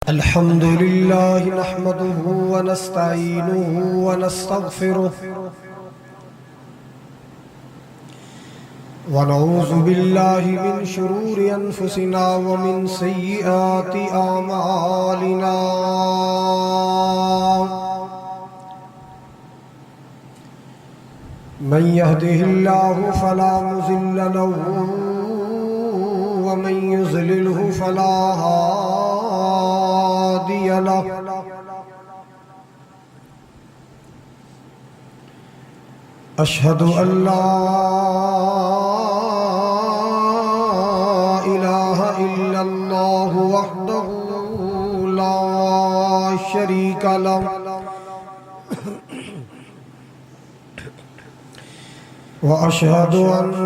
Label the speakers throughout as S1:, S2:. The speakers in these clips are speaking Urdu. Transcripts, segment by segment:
S1: الحمد لله نحمده ونستعينه ونستغفره ونعوذ بالله من شرور أنفسنا ومن سيئات أعمالنا من يهده الله فلا مضل له ومن يضلله فلا هادي له أشهد أن لا إله إلا الله وحده لا شريك له وأشهد أن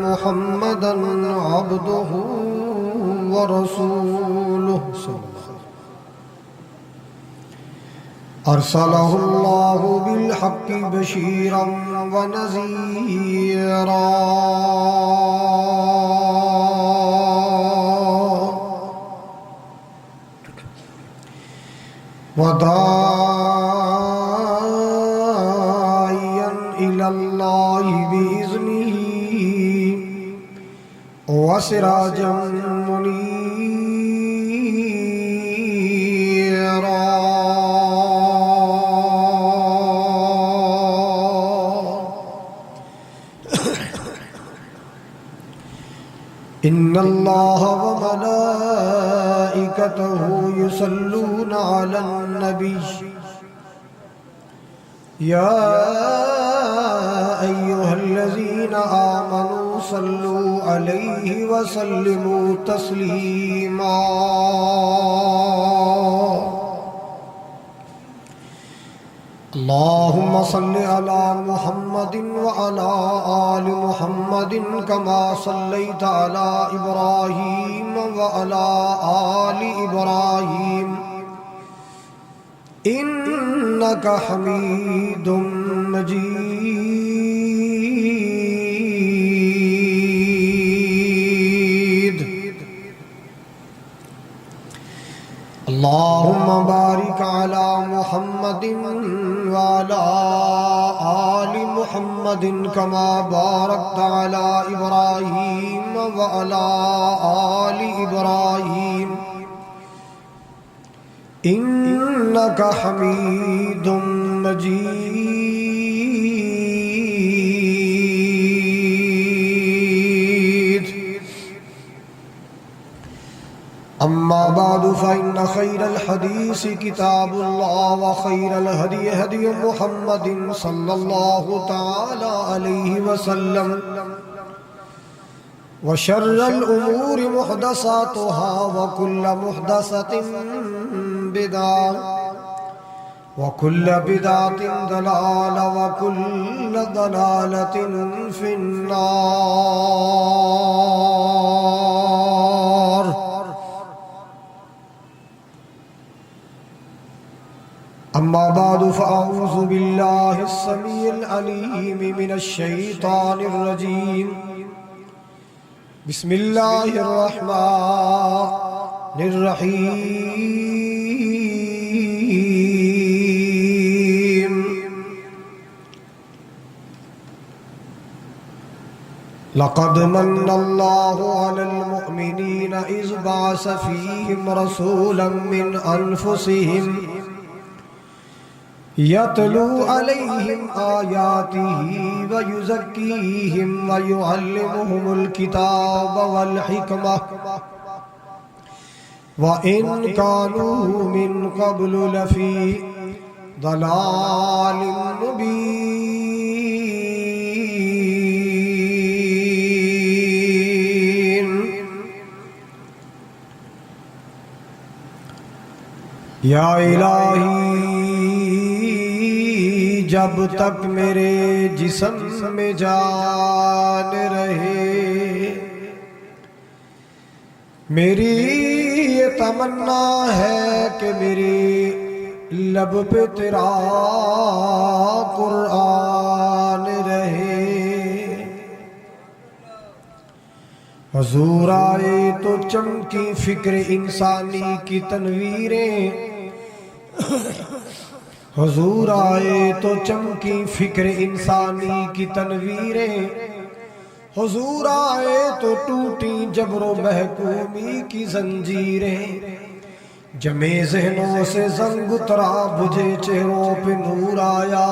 S1: محمدًا عبده ورسوله أرسله الله بالحق بشيرا ونذيرا وداعيا إلى الله بإذنه وسراجا منيرا إن الله وملائكته يصلون على النبي يا أيها الذين آمنوا صلوا عليه وسلموا تسليما اللهم صل على محمد وعلى آل محمد كما صليت على إبراهيم وعلى آل إبراهيم إنك حميد مجيد اللهم بارك على محمد وعلى آل محمد كما باركت على إبراهيم وعلى آل إبراهيم إنك حميد مجيد أما بعد فإن خير الحديث كتاب الله وخير الهدي هدي محمد صلى الله تعالى عليه وسلم وشر الأمور محدثاتها وكل محدثة بدعة وكل بدعة ضلالة وكل ضلالة في النار أما بعد فأعوذ بالله السميع العليم من الشيطان الرجيم بسم الله الرحمن الرحيم لقد من الله على المؤمنين إذ بعث فيهم رسولا من أنفسهم يتلو عليهم آياته ويزكيهم ويعلمهم الكتاب والحكمة وإن كانوا من قبل لفي ضلال مبين یا الہی جب تک میرے جسم میں جان رہے میری یہ تمنا ہے کہ میری لب پہ تیرا قرآن رہے حضور آئے تو چمکی فکر انسانی کی تنویریں، حضور آئے تو چمکی فکر انسانی کی تنویریں، حضور آئے تو ٹوٹی جبر و محکومی کی زنجیریں، جمے ذہنوں سے زنگ اترا بجھے چہروں پہ نور آیا،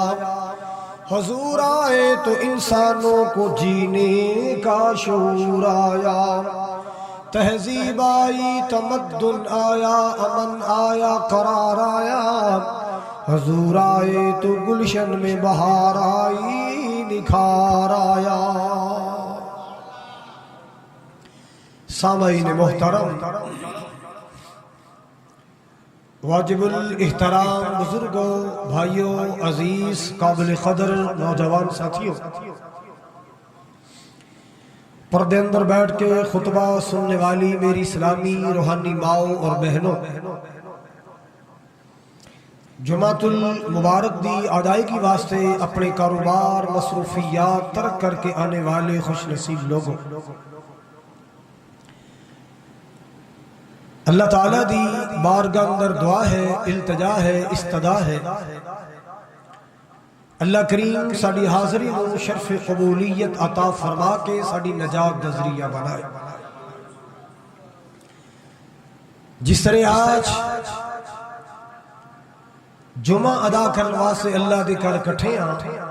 S1: حضور آئے تو انسانوں کو جینے کا شعور آیا، تہذیب آئی تمدن آیا، امن آیا قرار آیا، حضور آئے تو گلشن میں بہار آئی نکھار آیا۔ سامعین محترم، واجب الاحترام بزرگوں، بھائیوں، عزیز، قابل قدر نوجوان ساتھیوں، پردے اندر بیٹھ کے خطبہ سننے والی میری اسلامی روحانی ماؤں اور بہنوں، جمعۃ المبارک دی ادائیگی واسطے اپنے کاروبار مصروفیات ترک کر کے آنے والے خوش نصیب لوگوں، اللہ تعالیٰ دی بارگاہ اندر دعا ہے، التجا ہے، استدا ہے، اللہ کریم ساڑی حاضری نو شرف قبولیت عطا فرما کے ساڑی نجات دا ذریعہ بنائے۔ جس طرح آج جمعہ ادا کرنے واسطے اللہ دے کر کٹھے ہیں،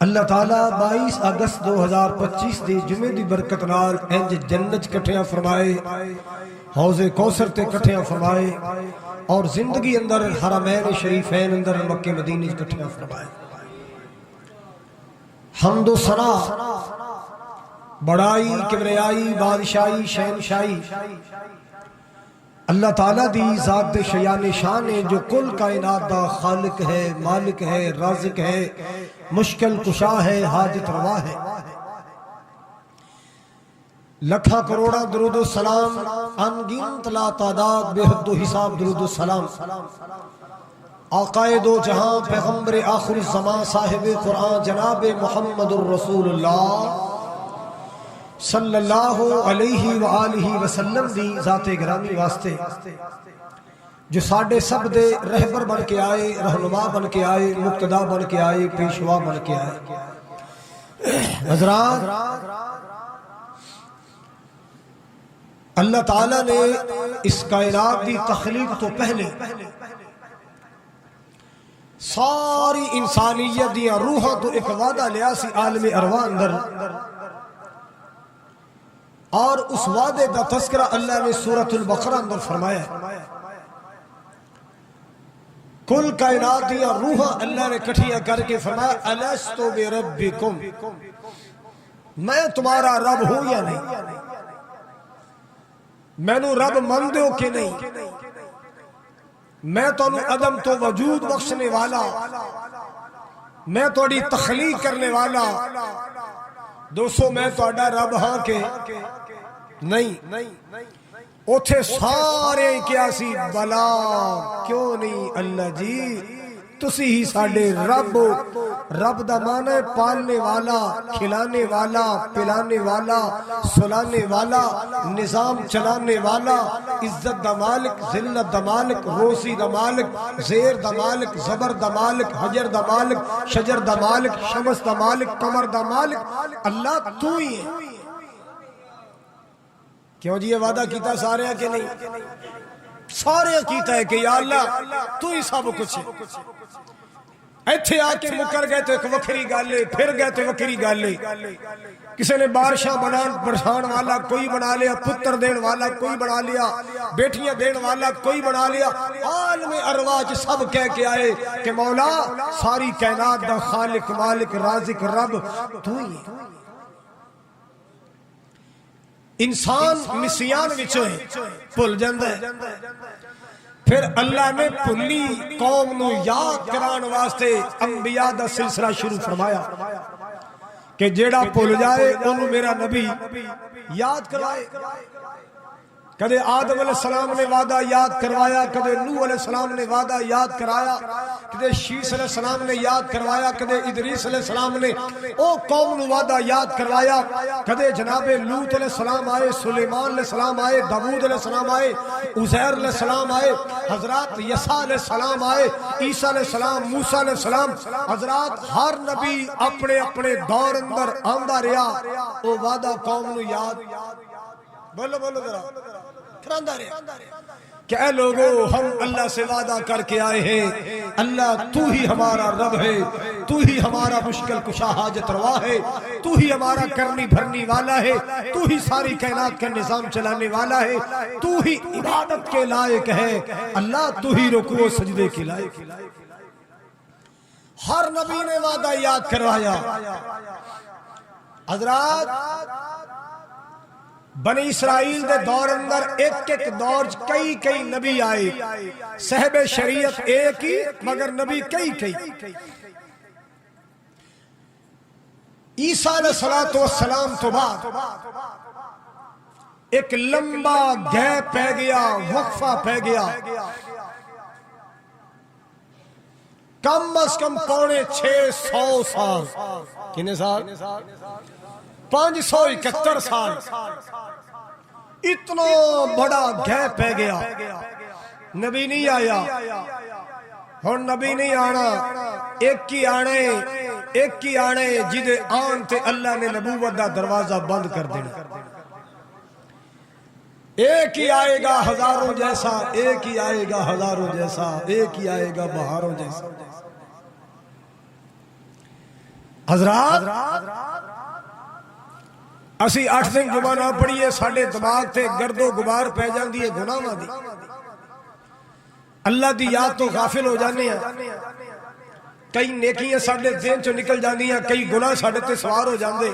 S1: اللہ تعالیٰ 22 اگست 2025 دی جمعے دی برکت نال انج جنت کٹھیاں فرمائے، حوض کوثر تے کٹھیاں فرمائے، اور زندگی اندر حرمین شریفین اندر مکہ مدینہ کٹھیاں فرمائے۔ حمد و ثنا، بڑائی، کبریائی، بادشاہی، شہنشاہی اللہ تعالیٰ دی ذات دے شیان شان ہے، جو کل کائنات دا خالق ہے، مالک ہے، رازق ہے، مشکل کشا ہے، حاجت روا ہے۔ لکھا کروڑا درود و سلام، انگنت لا تعداد بے حد و حساب درود و سلام آقائے دو جہاں، پیغمبر آخر الزمان، صاحب قرآن جناب محمد الرسول اللہ صلی اللہ علیہ وآلہ وسلم دی ذات گرامی واسطے، جو ساڑھے سب دے رہبر بن کے آئے، رہنما بن کے آئے، مقتدا بن کے آئے، پیشوا بن کے آئے۔ حضرات، اللہ تعالیٰ نے اس کائنات دی تخلیق تو پہلے ساری انسانیت دیا روحاں تو ایک وعدہ لیا سی عالم ارواح اندر، اور اس وعدے دا تذکرہ اللہ نے سورۃ البقرہ اندر فرمایا۔ کل کائنات دیا روحاں اللہ نے کٹھیاں کر کے فرمایا، الستو بربکم، میں تمہارا رب ہوں یا نہیں؟ میں نو رب مندے ہو کہ نہیں؟ میں تو عدم تو وجود بخشنے والا، میں تو تخلیق کرنے والا، دوستو میں تو رب ہاں کہ نہیں؟ اوتھے سارے کیا سی بلا کیوں نہیں اللہ جی، تسی ہی ساڑے رب ہو۔ رب دا معنی ہے پالنے والا، کھلانے والا، پلانے والا، سلانے والا، نظام چلانے والا، عزت دا مالک، ذلت دا مالک، روسی دا مالک، زیر دا مالک، زبر دا مالک، حجر دا مالک، شجر دا مالک، شمس دا مالک، قمر دا مالک، اللہ تو ہی ہے۔ کیوں جی یہ وعدہ کیتا سارے ہیں کہ نہیں؟ سارے کیتا ہے کہ یا اللہ تو ہی سب کچھ ہے۔ ایتھے آ کے مکر گئے تو ایک وکری گالے، پھر گئے تو وکری گالے، کسی نے بارشاں برسان والا کوئی بنا لیا، پتر دین والا کوئی بنا لیا، بیٹیاں دین والا کوئی بنا لیا، عالم ارواح سب کہہ کے آئے کہ مولا ساری کائنات دا خالق، مالک، رازق، رب تو ہی ہے۔ انسان مسیان وچوں ہے، بھول جاندہ ہے، پھر اللہ نے بھلی قوم نو یاد کران واسطے انبیاء دا سلسلہ شروع فرمایا کہ جیڑا بھول جائے انہوں میرا نبی یاد کروائے۔ کدے آدم علیہ السلام نے وعدہ یاد کروایا، کدے نوح علیہ السلام نے وعدہ یاد کرایا، کدے شیس علیہ السلام نے یاد کروایا، کدے ادریس علیہ السلام نے او قوم نو وعدہ یاد کروایا، کدے جناب لوط علیہ السلام آئے، سلیمان علیہ السلام آئے، داؤد علیہ السلام آئے، عزیر علیہ السلام آئے، حضرات یسع علیہ السلام آئے، عیسیٰ علیہ السلام، موسیٰ علیہ السلام، حضرات ہر نبی اپنے اپنے دور اندر آندا رہا، او وعدہ قوم نو یاد بولو بولو ذرا کراندہ رہا کہ اے لوگو ہم اللہ سے وعدہ کر کے آئے ہیں، اللہ تو ہی ہمارا رب ہے، تو ہی ہمارا مشکل کشا حاجت روا ہے، تو ہی ہمارا کرنی بھرنی والا ہے، تو ہی ساری کائنات کا نظام چلانے والا ہے، تو ہی عبادت کے لائق ہے، اللہ تو ہی رکوع و سجدے کے لائق۔ ہر نبی نے وعدہ یاد کروایا۔ حضرات بنی اسرائیل دے دور اندر ایک ایک دور کئی کئی نبی آئے، صاحب شریعت ایک ہی مگر نبی کئی کئی۔ عیسیٰ علیہ السلام تو بعد ایک لمبا گیپ پہ گیا، وقفہ پہ گیا، کم از کم 650 سال، کتنے سال؟ 571 سال، اتنا بڑا گیپ پہ گیا، نبی نہیں آیا۔ ہن نبی نہیں آنا، ایک ہی آنے جدے آن تے اللہ نے نبوت دا دروازہ بند کر دینا۔ ایک ہی آئے گا ہزاروں جیسا، ایک ہی آئے گا ہزاروں جیسا، ایک ہی آئے گا بہاروں جیسا۔ حضرات اسی 8 دن جمعہ نہ پڑھیے، ساڑھے دماغ تے گرد و غبار پہ جاندی ہے گناہاں دی، اللہ دی یاد تو غافل ہو جانے ہیں، کئی نیکیاں ساڑھے ذہن چو نکل جاندی ہیں، کئی گناہ ساڑھے تے سوار ہو جاندے،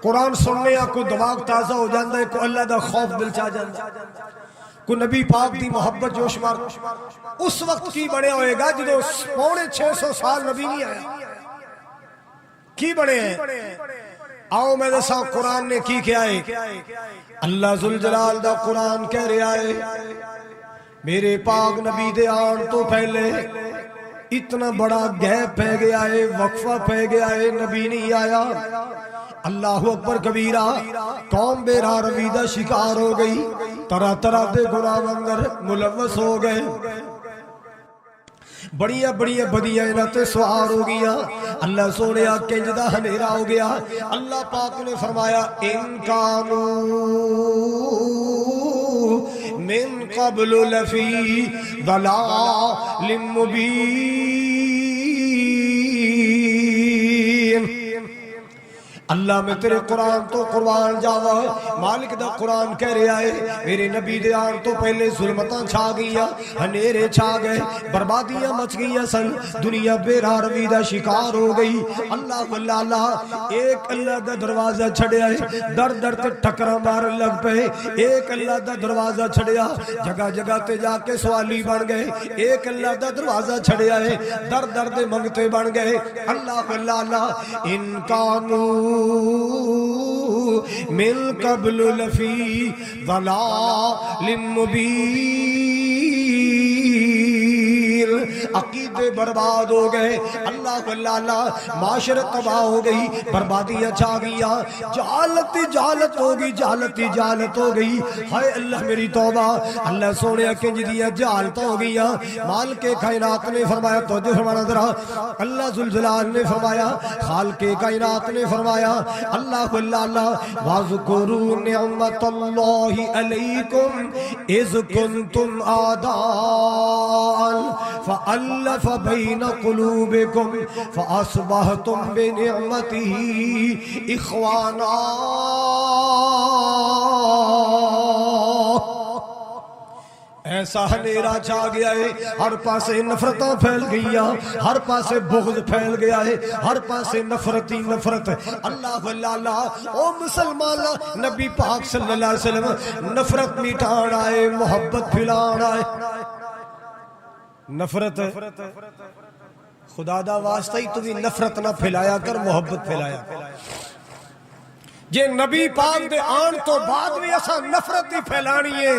S1: قرآن سننے ہیں کوئی دماغ تازہ ہو جاندہ ہے، کوئی اللہ دا خوف دل چاہ جاندہ، کوئی نبی پاک دی محبت جوش مار۔ اس وقت کی بڑے ہوئے گا جدو 650 سال نبی نہیں آیا، کی بڑے ہیں؟ آؤ میں دسا قرآن نے کی کیا ہے؟ اللہ ذوالجلال دا قرآن کہہ رہا ہے میرے پاک نبی دے آن تو پہلے اتنا بڑا گیپ پہ گیا ہے، وقفہ پہ گیا ہے، نبی نہیں آیا۔ اللہ اکبر کبیرہ، قوم بے راہ روی دا شکار ہو گئی، طرح طرح دے گناہ اندر ملوث ہو گئے، بڑیاں بڑیاں بدیاں انہاں سوار ہو گیا۔ اللہ سونیا کنجدہ ہنیرا ہو گیا۔ اللہ پاک نے فرمایا ان کانوا من قبل لفی ضلال مبین۔ اللہ میں تیرے قرآن تو قربان جاوا، مالک دا قرآن کہہ رہا ہے میرے نبی دے آن تو پہلے ظلمتاں چھا گئیاں، ہنیرے چھا گئے، بربادیاں مچ گئیاں سن، دنیا بے راہ روی دا شکار ہو گئی۔ اللہ اللہ ایک اللہ دا دروازہ چھڑیا ہے، در در تے ٹکرا مار لگ پے، ایک اللہ دا دروازہ چھڑیا، جگہ جگہ تے جا کے سوالی بن گئے، ایک اللہ دا دروازہ چھڑیا ہے، در در دے منگتے بن گئے۔ اللہ اللہ ان کانوا من قبل لفی ضلال مبین۔ عقیدے برباد ہو گئے، اللہ اللہ معاشرت تباہ ہو گئی، بربادیاں چھا گیا، جہالت جہالت ہو گئی، جہالت ہو گئی۔ ہائے اللہ میری توبہ، اللہ سونے کنج دیا جہالت ہو گیا۔ مالک کائنات نے فرمایا، توجہ فرمانا ذرا، اللہ ذوالجلال نے فرمایا، خالق کائنات نے فرمایا، اللہ اللہ وَاذْكُرُوا نِعْمَةَ اللَّهِ عَلَيْكُمْ اِذْ كُنْتُمْ أَعْدَاءً فَأَلَّفَ بَيْنَ قُلُوبِكُمْ فَأَصْبَحْتُمْ بِنِعْمَتِهِ إِخْوَانًا۔ ایسا ہنیرا چھا گیا ہے، ہر پاسے نفرتاں پھیل گیا، ہر پاسے بغض پھیل گیا ہے، ہر پاسے نفرت ہی نفرت۔ اللہ اللہ او مسلمان، نبی پاک صلی اللہ علیہ وسلم نفرت مٹان آئے، محبت پھیلان آئے۔ نفرت خدا دا واسطہ ہی تو بھی نفرت نہ پھیلایا کر، محبت پھیلایا کر۔ جے نبی پاک دے آن تو بعد بھی اساں نفرت ہی پھیلانی ہے،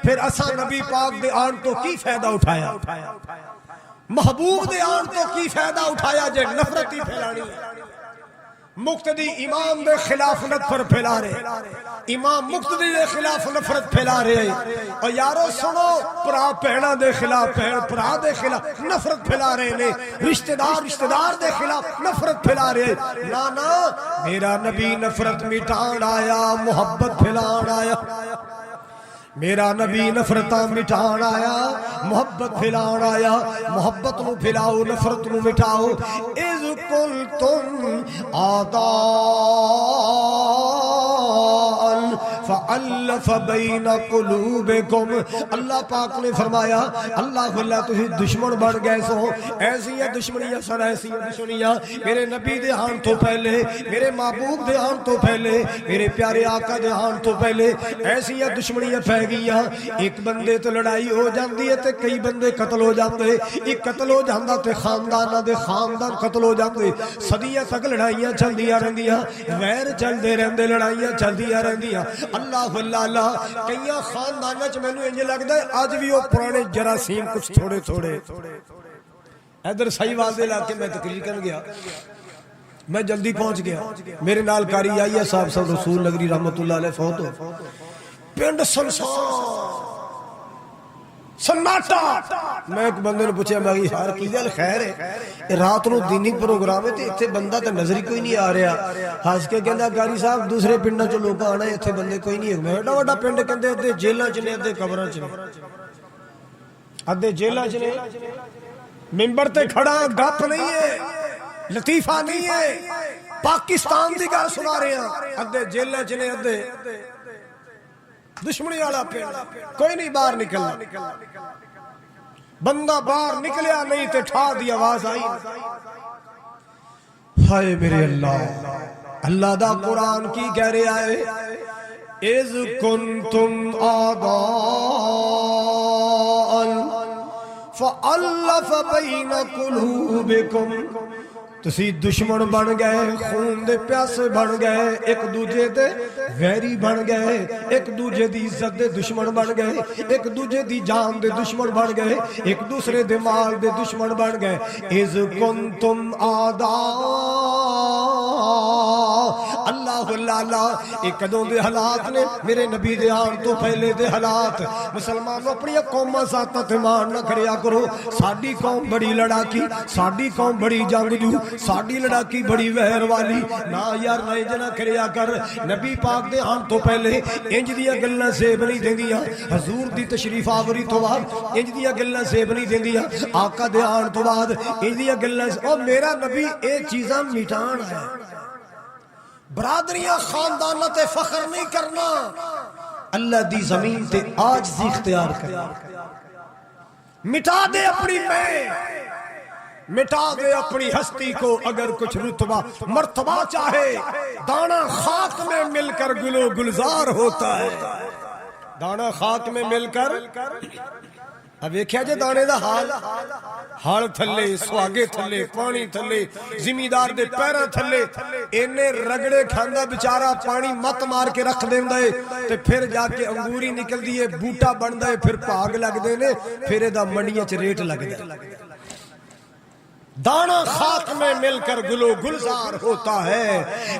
S1: پھر اساں نبی پاک دے آن تو کی فائدہ اٹھایا؟ محبوب دے آن تو کی فائدہ اٹھایا جے نفرت ہی پھیلانی ہے؟ مقتدی امام دے خلاف نفرت پھیلا رہے، امام مقتدی دے خلاف نفرت پھیلا رہے، اور یارو سنو، پرا پہنا دے خلاف پہن پرا دے خلاف نفرت پھیلا رہے نے، رشتہ دار دے خلاف نفرت پھیلا رہے۔ نا میرا نبی نفرت مٹان آیا، محبت پھیلان آیا۔ میرا نبی نفرتاں مٹان آیا، محبت پھیلان آیا۔ محبت نو پھیلاؤ، نفرت نو مٹاؤ۔ اذ قلتم آداء فألف بین قلوبکم، اللہ پاک نے فرمایا اللہ اللہ تھی دشمن بن گئے سو، ایسی ہیں دشمنیاں سن، ایسی ہیں دشمنیاں میرے نبی دے آن تو پہلے، میرے محبوب دے آن تو پہلے، میرے پیارے آقا دے آن تو پہلے ایسی ہیں دشمنیاں پھیل گئیاں۔ ایک بندے تو لڑائی ہو جاندی ہے تے کئی بندے قتل ہو جاندے، ایک قتل ہو جاندا تے خانداناں دے خاندان قتل ہو جاندے، صدیاں تک لڑائیاں چلدیاں رہندیاں، غیر چلدے رہندے، لڑائیاں چلدیاں رہندیاں۔ اللہ اللہ کئیاں خانداناں چ مینوں انج لگدا ہے اج بھی وہ پرانے جراثیم کچھ تھوڑے تھوڑے۔ ادھر سہیوال دے علاقے میں تقریر کر گیا، میں جلدی پہنچ گیا، میرے نال قاری آئی ہے صاحب رسول نگری رحمت اللہ علیہ فوت ہو، پنڈ سناٹا۔ میں ایک بندے نے پوچھا، میں یار کی گل خیر ہے، رات نو دینی پروگرام ہے تے ایتھے بندہ تے نظر ہی کوئی نہیں آ رہا۔ ہس کے کہندا قاری صاحب دوسرے پنڈاں چوں لوگ آنا ایتھے بندے کوئی نہیں ہے۔ میں ایڈا وڈا پنڈ کہندے ادھے جیلاں چ نے، ادھے قبراں چ نے، ادھے جیلاں چ نے، ممبر تے کھڑا گپ نہیں ہے، لطیفہ نہیں ہے، پاکستان دی گل سنا رہے ہیں، ادھے جیلاں چ نے، ادھے دشمنی والا پنڈ، کوئی نہیں باہر نکلنا۔ بندہ باہر نکلیا نہیں تے ٹھا دی آواز آئی، ہائے میرے اللہ، اللہ دا قرآن کی کہہ رہا ہے، اذ کنتم آداء فألف بین قلوبکم، تسی دشمن بن گئے، خون دے پیاسے بن گئے، ایک دوجے دے ویری بن گئے، ایک دوجے دی عزت دے دشمن بن گئے، ایک دوجے دی جان دے دشمن بن گئے، ایک دوسرے دے مال دے دشمن بن گئے۔ اذ کنتم آداء، اللہ اللہ، ایک کدوں دے حالات نے، میرے نبی دے آن تو پہلے دے حالات۔ مسلمانوں اپنی قوماں ساتھ ایمان نہ کریا کرو، ساڈی قوم بڑی لڑاکی، ساڈی قوم بڑی جنگجو، ساڈی لڑاکی بڑی وہر والی، نہ یار نہ جنا کریا کر۔ نبی پاک دے آن تو پہلے انج دیاں گلاں سیب نہیں دیندیاں، حضور دی تشریف آوری تو بعد انج دیاں گلاں سیب نہیں دیندیاں، آقا دے آن تو بعد انج دیاں گلاں، او میرا نبی اے چیزاں مٹان ہے۔ برادریاں خاندانہ تے فخر نہیں کرنا، اللہ دی زمین تے عاجزی اختیار کرنا۔ مٹا دے اپنی میں، مٹا دے اپنی ہستی کو، اگر کچھ رتبہ مرتبہ چاہے، دانا خاک میں مل کر گلو گلزار ہوتا ہے، دانا خاک میں مل کر۔ اب ویکھیا جے دانے دا حال، ہال تھلے، سواگے تھلے، پانی تھلے، زمیندار دے پیراں تھلے، اینے رگڑے کھاندا بیچارہ، پانی مت مار کے رکھ دیندا ہے تے پھر جا کے انگوری نکل دی ہے، بوٹا بندا ہے، پھر بھاگ لگدے نے، پھر ادا منڈیاں چ ریٹ لگدا ہے۔ دانا خاک میں مل کر گلو گلزار ہوتا ہے۔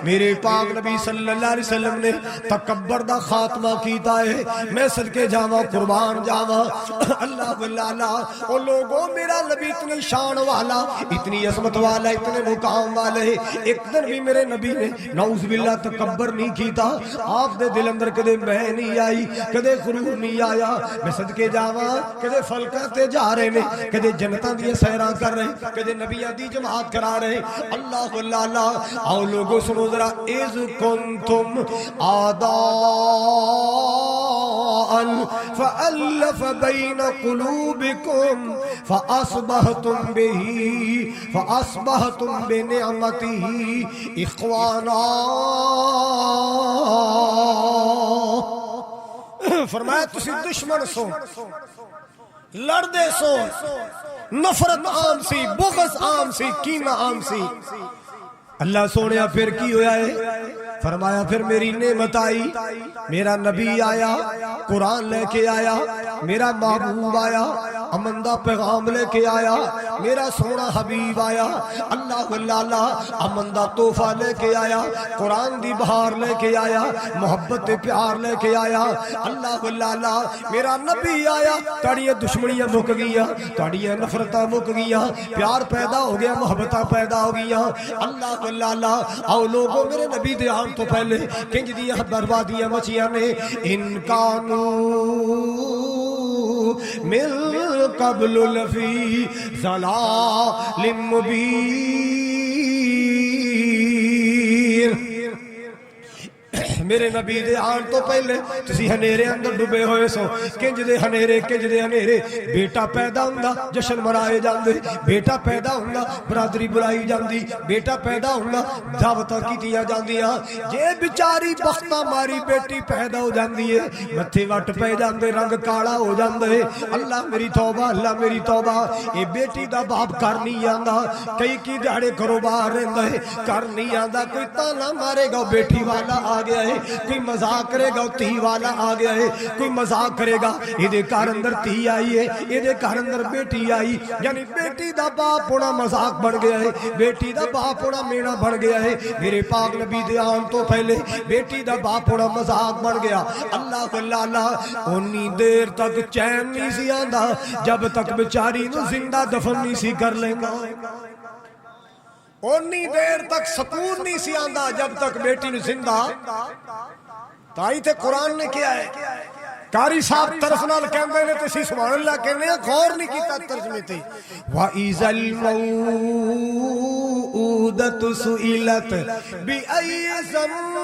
S1: میرے پاک نبی صلی اللہ علیہ وسلم نے تکبر دا خاتمہ کیتا ہے، میں صدقے جاواں قربان جاواں۔ اللہ اللہ، او لوگوں میرا نبی اتنی شان والا، اتنی عظمت والا، اتنے مقام والے، ایک دن بھی میرے نبی نے نعوذ باللہ تکبر نہیں کیتا۔ آپ دے دل اندر کدے میں نہیں آئی، کدے غرور نہیں آیا۔ میں صدقے جاواں، کدے فلکاں تے جا رہے نے، کدے جنتاں دی سیراں کر رہے، کدے نبیاں دی جماعت کرا رہے۔ اللہ اللہ، آؤ لوگوں سنو ذرا، اذ کنتم آداء فألف بین قلوبکم فأصبحتم بنعمتہ اخوانا۔ فرمایا تسی دشمن سو، لڑدے سو، نفرت عام سی، بغض عام سی، کینہ عام سی۔ اللہ سونیا پھر کی ہویا ہے؟ فرمایا پھر میری نعمت آئی، میرا نبی آیا قرآن لے کے آیا، میرا محبوب آیا امن دا پیغام لے کے آیا، میرا سونا حبیب آیا اللہ اللہ امن دا تحفہ لے کے آیا، قرآن دی بہار لے کے آیا، محبت پیار لے کے آیا اللہ اللہ میرا نبی آیا، تاڑیاں دشمنیاں مک گئیاں، تاڑیاں نفرتاں مک گئیاں، پیار پیدا ہو گیا، محبتاں پیدا ہو گئیاں اللہ اللہ آؤ لوگوں میرے نبی دے آن تو پہلے کنج دیا بربادیاں مچیاں نے انکانو مل قبل لفی ضلال مبین میرے نبی دے آن تو پہلے تسی ہنیرے اندر ڈبے ہوئے سو، کنج دے ہنیرے بیٹا پیدا ہوندا جشن منائے جاندے، بیٹا پیدا ہوندا برادری بلائی جاندی، بیٹا پیدا ہوندا دعوتاں کیتیاں جاندیاں، جے بیچاری بختہ ماری بیٹی پیدا ہو جاندی ہے متھے وٹ پے جاندے، رنگ کالا ہو جاندے، اللہ میری توبہ اللہ میری توبہ، اے بیٹی دا باپ کر نہیں آندا، کئی کی دیہڑے گھروں باہر رہندا ہے کر نہیں آندا، کوئی تانا مارے گا بیٹی والا آ گیا ہے، کوئی مذاق کرے گا تی والا آ گیا ہے، کوئی مذاق کرے گا یہ گھر اندر تی آئی ہے، یہ گھر اندر بیٹی آئی، یعنی بیٹی دا باپ ہونا مذاق بن گیا ہے، بیٹی دا باپ ہونا مینا بن گیا ہے، میرے پاک نبی دے آن تو پہلے بیٹی دا باپ ہونا مذاق بن گیا اللہ اللہ اونی دیر تک چین نہیں سی آندا جب تک بیچاری نو زندہ دفن نہیں سی کر لینگا، اونی دیر تک سکون نہیں سی آندا جب تک بیٹی نو زندہ تائی تے قرآن نے کیا ہے کاری صاحب طرف نال کہندے نے تے سی سبحان اللہ کہنے غور نہیں کیتا ترجمے تے وَإِذَا الْمَوْءُودَةُ سُئِلَتْ بِأَيِّ ذَنبٍ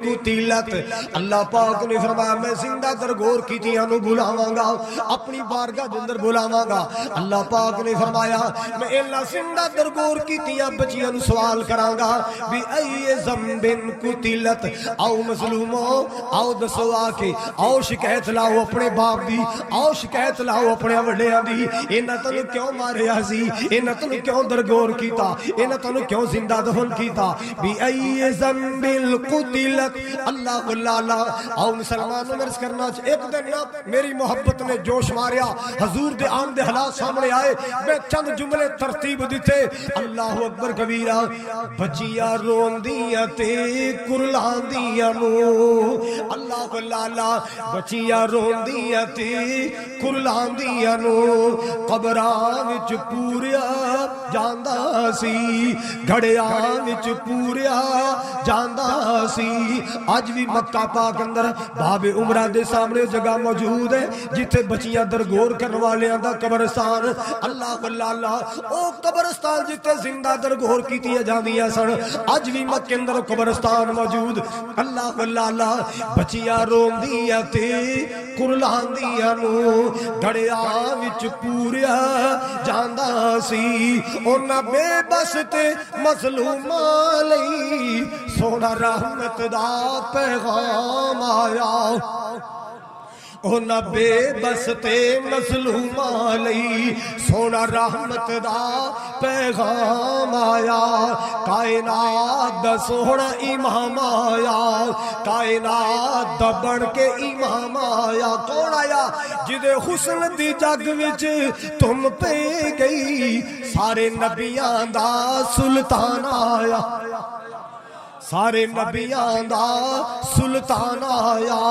S1: قُتِلَتْ اللہ پاک نے فرمایا میں زندہ درگور کیتیاں نو بلاواں گا اپنی بارگاہ دے اندر بلاواں گا، اللہ پاک نے فرمایا میں اللہ زندہ درگور کیتیاں بچیاں نو سوال کراں گا بِأَيِّ ذَنبٍ قُتِلَتْ آؤ مظلوموں آؤ دسو آ کے آؤ شکایت لاؤ اپنے باپ دی، آؤ شکایت لاؤ اپنے وڈیاں دی، انہاں تانوں کیوں ماریا سی، انہاں تانوں کیوں درگور کیتا، انہاں تانوں کیوں زندہ دفن کیتا بِأَيِّ ذَنبٍ قُتِلَتْ اللہ اللہ آؤ مسلمانوں میں عرض کرنا ایک دن نا میری محبت نے جوش ماریا، حضور دے آن دے حالات سامنے آئے، میں چند جملے ترتیب دیتے اللہ اکبر کبیرہ بچیاں روندیاں تے کرلاندیاں نو اللہ اللہ بچیاں روندیاں تے کرلاندیاں نو قبراں وچ پوریا جاندا سی گھڑیاں وچ پوریا جاندا سی، آج بھی مکہ پاک اندر باب عمرہ دے سامنے جگہ موجود ہے جتھے بچیاں درگور کرنے والیاں دا قبرستان اللہ اللہ او قبرستان جتھے زندہ درگور کیتیاں جاندیاں سن آج بھی مکہ اندر قبرستان موجود اللہ اللہ بچیاں روندیاں تے کرلاندیاں نو گھڑیاں وچ پوریا جاندا سی، انہاں بے بس تے مظلوماں لئی سونا رحمت دا پیغام آیا، انہاں بے بس تے مظلوماں لئی سونا رحمت دا پیغام آیا، کائنات دا سونا امام آیا، کائنات دا بڑھ کے امام آیا، کون آیا جدے حسن دی جگ وچ تم پہ گئی سارے نبیاں دا سلطان آیا، سارے نبیاں دا سلطان آیا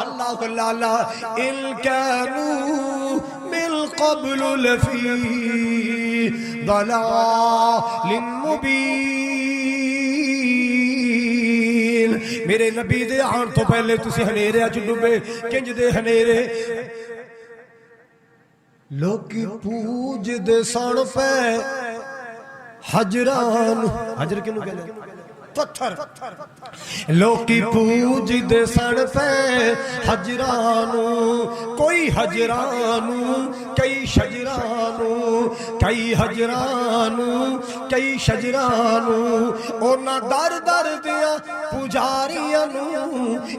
S1: اللہ اللہ ان کانوا من قبل لفی ضلال مبین میرے نبی دے آن تو پہلے تسی ہنیرے اچ ڈبے کنج دے ہنیرے لوکی پوج دے سن پہ حجران حجر کنو کہنے پتھر لوکی پوج دے سن پہ حجرانو کوئی حجرانو کئی شجرانو کئی حجرانو کئی شجرانو اونا در در دیا پجاریاں نو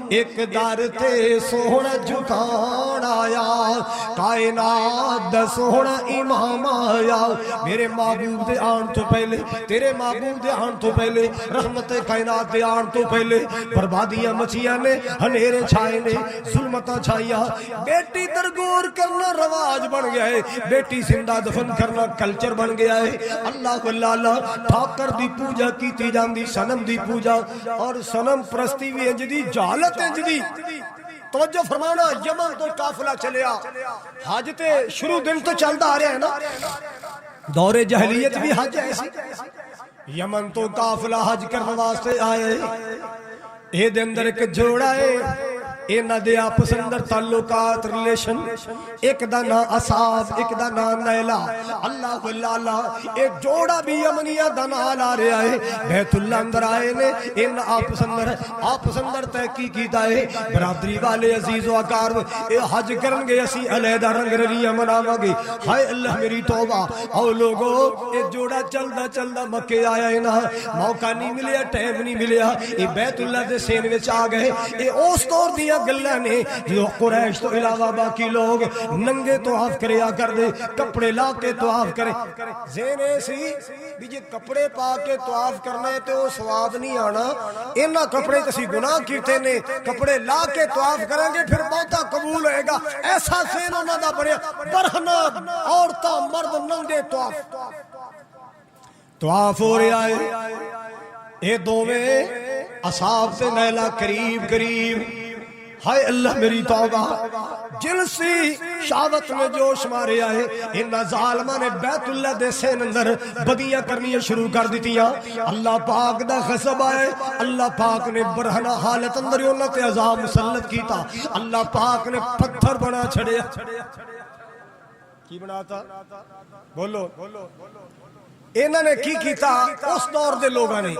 S1: ایک در تے سونا جھکان آیا کائنات دا سونا امام آیا میرے محبوب دے آن تو پہلے تیرے محبوب دے آن تو پہلے رحمت رحمت کائنات دے آن تو پہلے بربادیاں مچیاں نے، ہنیرے چھائے نے، ظلمتاں چھائیاں، بیٹی درگور کرنا رواج بن گیا ہے، بیٹی زندہ دفن کرنا کلچر بن گیا ہے۔ اللہ کو لالا ٹھاکر دی پوجا کیتی جاندی، صنم دی پوجا، اور صنم پرستی بھی انج دی، جہالت انج دی۔ توجہ فرمانا، یمن تو قافلہ چلیا، حج تے شروع دن تو چلدا آ رہا ہے نا، دور جہلیت بھی حج ایسی، یمن تو قافلہ حج کرنے واسطے آئے، اے دے اندر ایک جوڑا ہے، اینا دے آپس اندر تعلقات ریلیشن، ایک دا نا اصحاب، ایک دا نا نیلہ، اللہ اللہ، ایک جوڑا بھی یمنیہ دا نال آ رہا ہے، بیت اللہ اندر آئے نے، ان آپس اندر تحقیق کیتا ہے، برادری والے عزیز و اکار اے حج کرنگے اسی علیدہ رنگ رلیاں مناواں گے، ہائے اللہ میری توبہ، او لوگو اے جوڑا چلدا مکے آیا ہے نا، موقع نہیں ملیا، ٹائم نہیں ملیا، اے بیت اللہ دے سین وچ آ گئے، اے اوس طور دیا گلہ نے جو قریش تو علاوہ باقی لوگ ننگے طواف کریا کر دے، کپڑے لا کے طواف کرے، ذہن ایسی بھی جے کپڑے پا کے طواف کرنے تو ثواب نہیں آنا، انہاں کپڑے کسی گناہ کیتے نے، کپڑے لا کے طواف کریں گے پھر بہتا قبول ہوئے گا، ایسا ذہن انہاں دا بڑھیا، برہنہ عورتاں مرد ننگے طواف ہو رہا ہے، اے دوویں اصحاب سے نیلہ قریب، ہائے اللہ میری توبہ، جنسی شہوت میں جوش مارے آئے، انہاں ظالمہ نے بیت اللہ دے سین اندر بدیاں کرنی شروع کر دیتیاں، اللہ پاک دا غضب آئے، اللہ پاک نے برہنہ حالت اندر انہاں تے عذاب مسلط کیتا، اللہ پاک نے پتھر بنا چھڑیا، کی بناتا؟ بولو، انہاں نے کی کیتا؟ اس دور دے لوگاں نے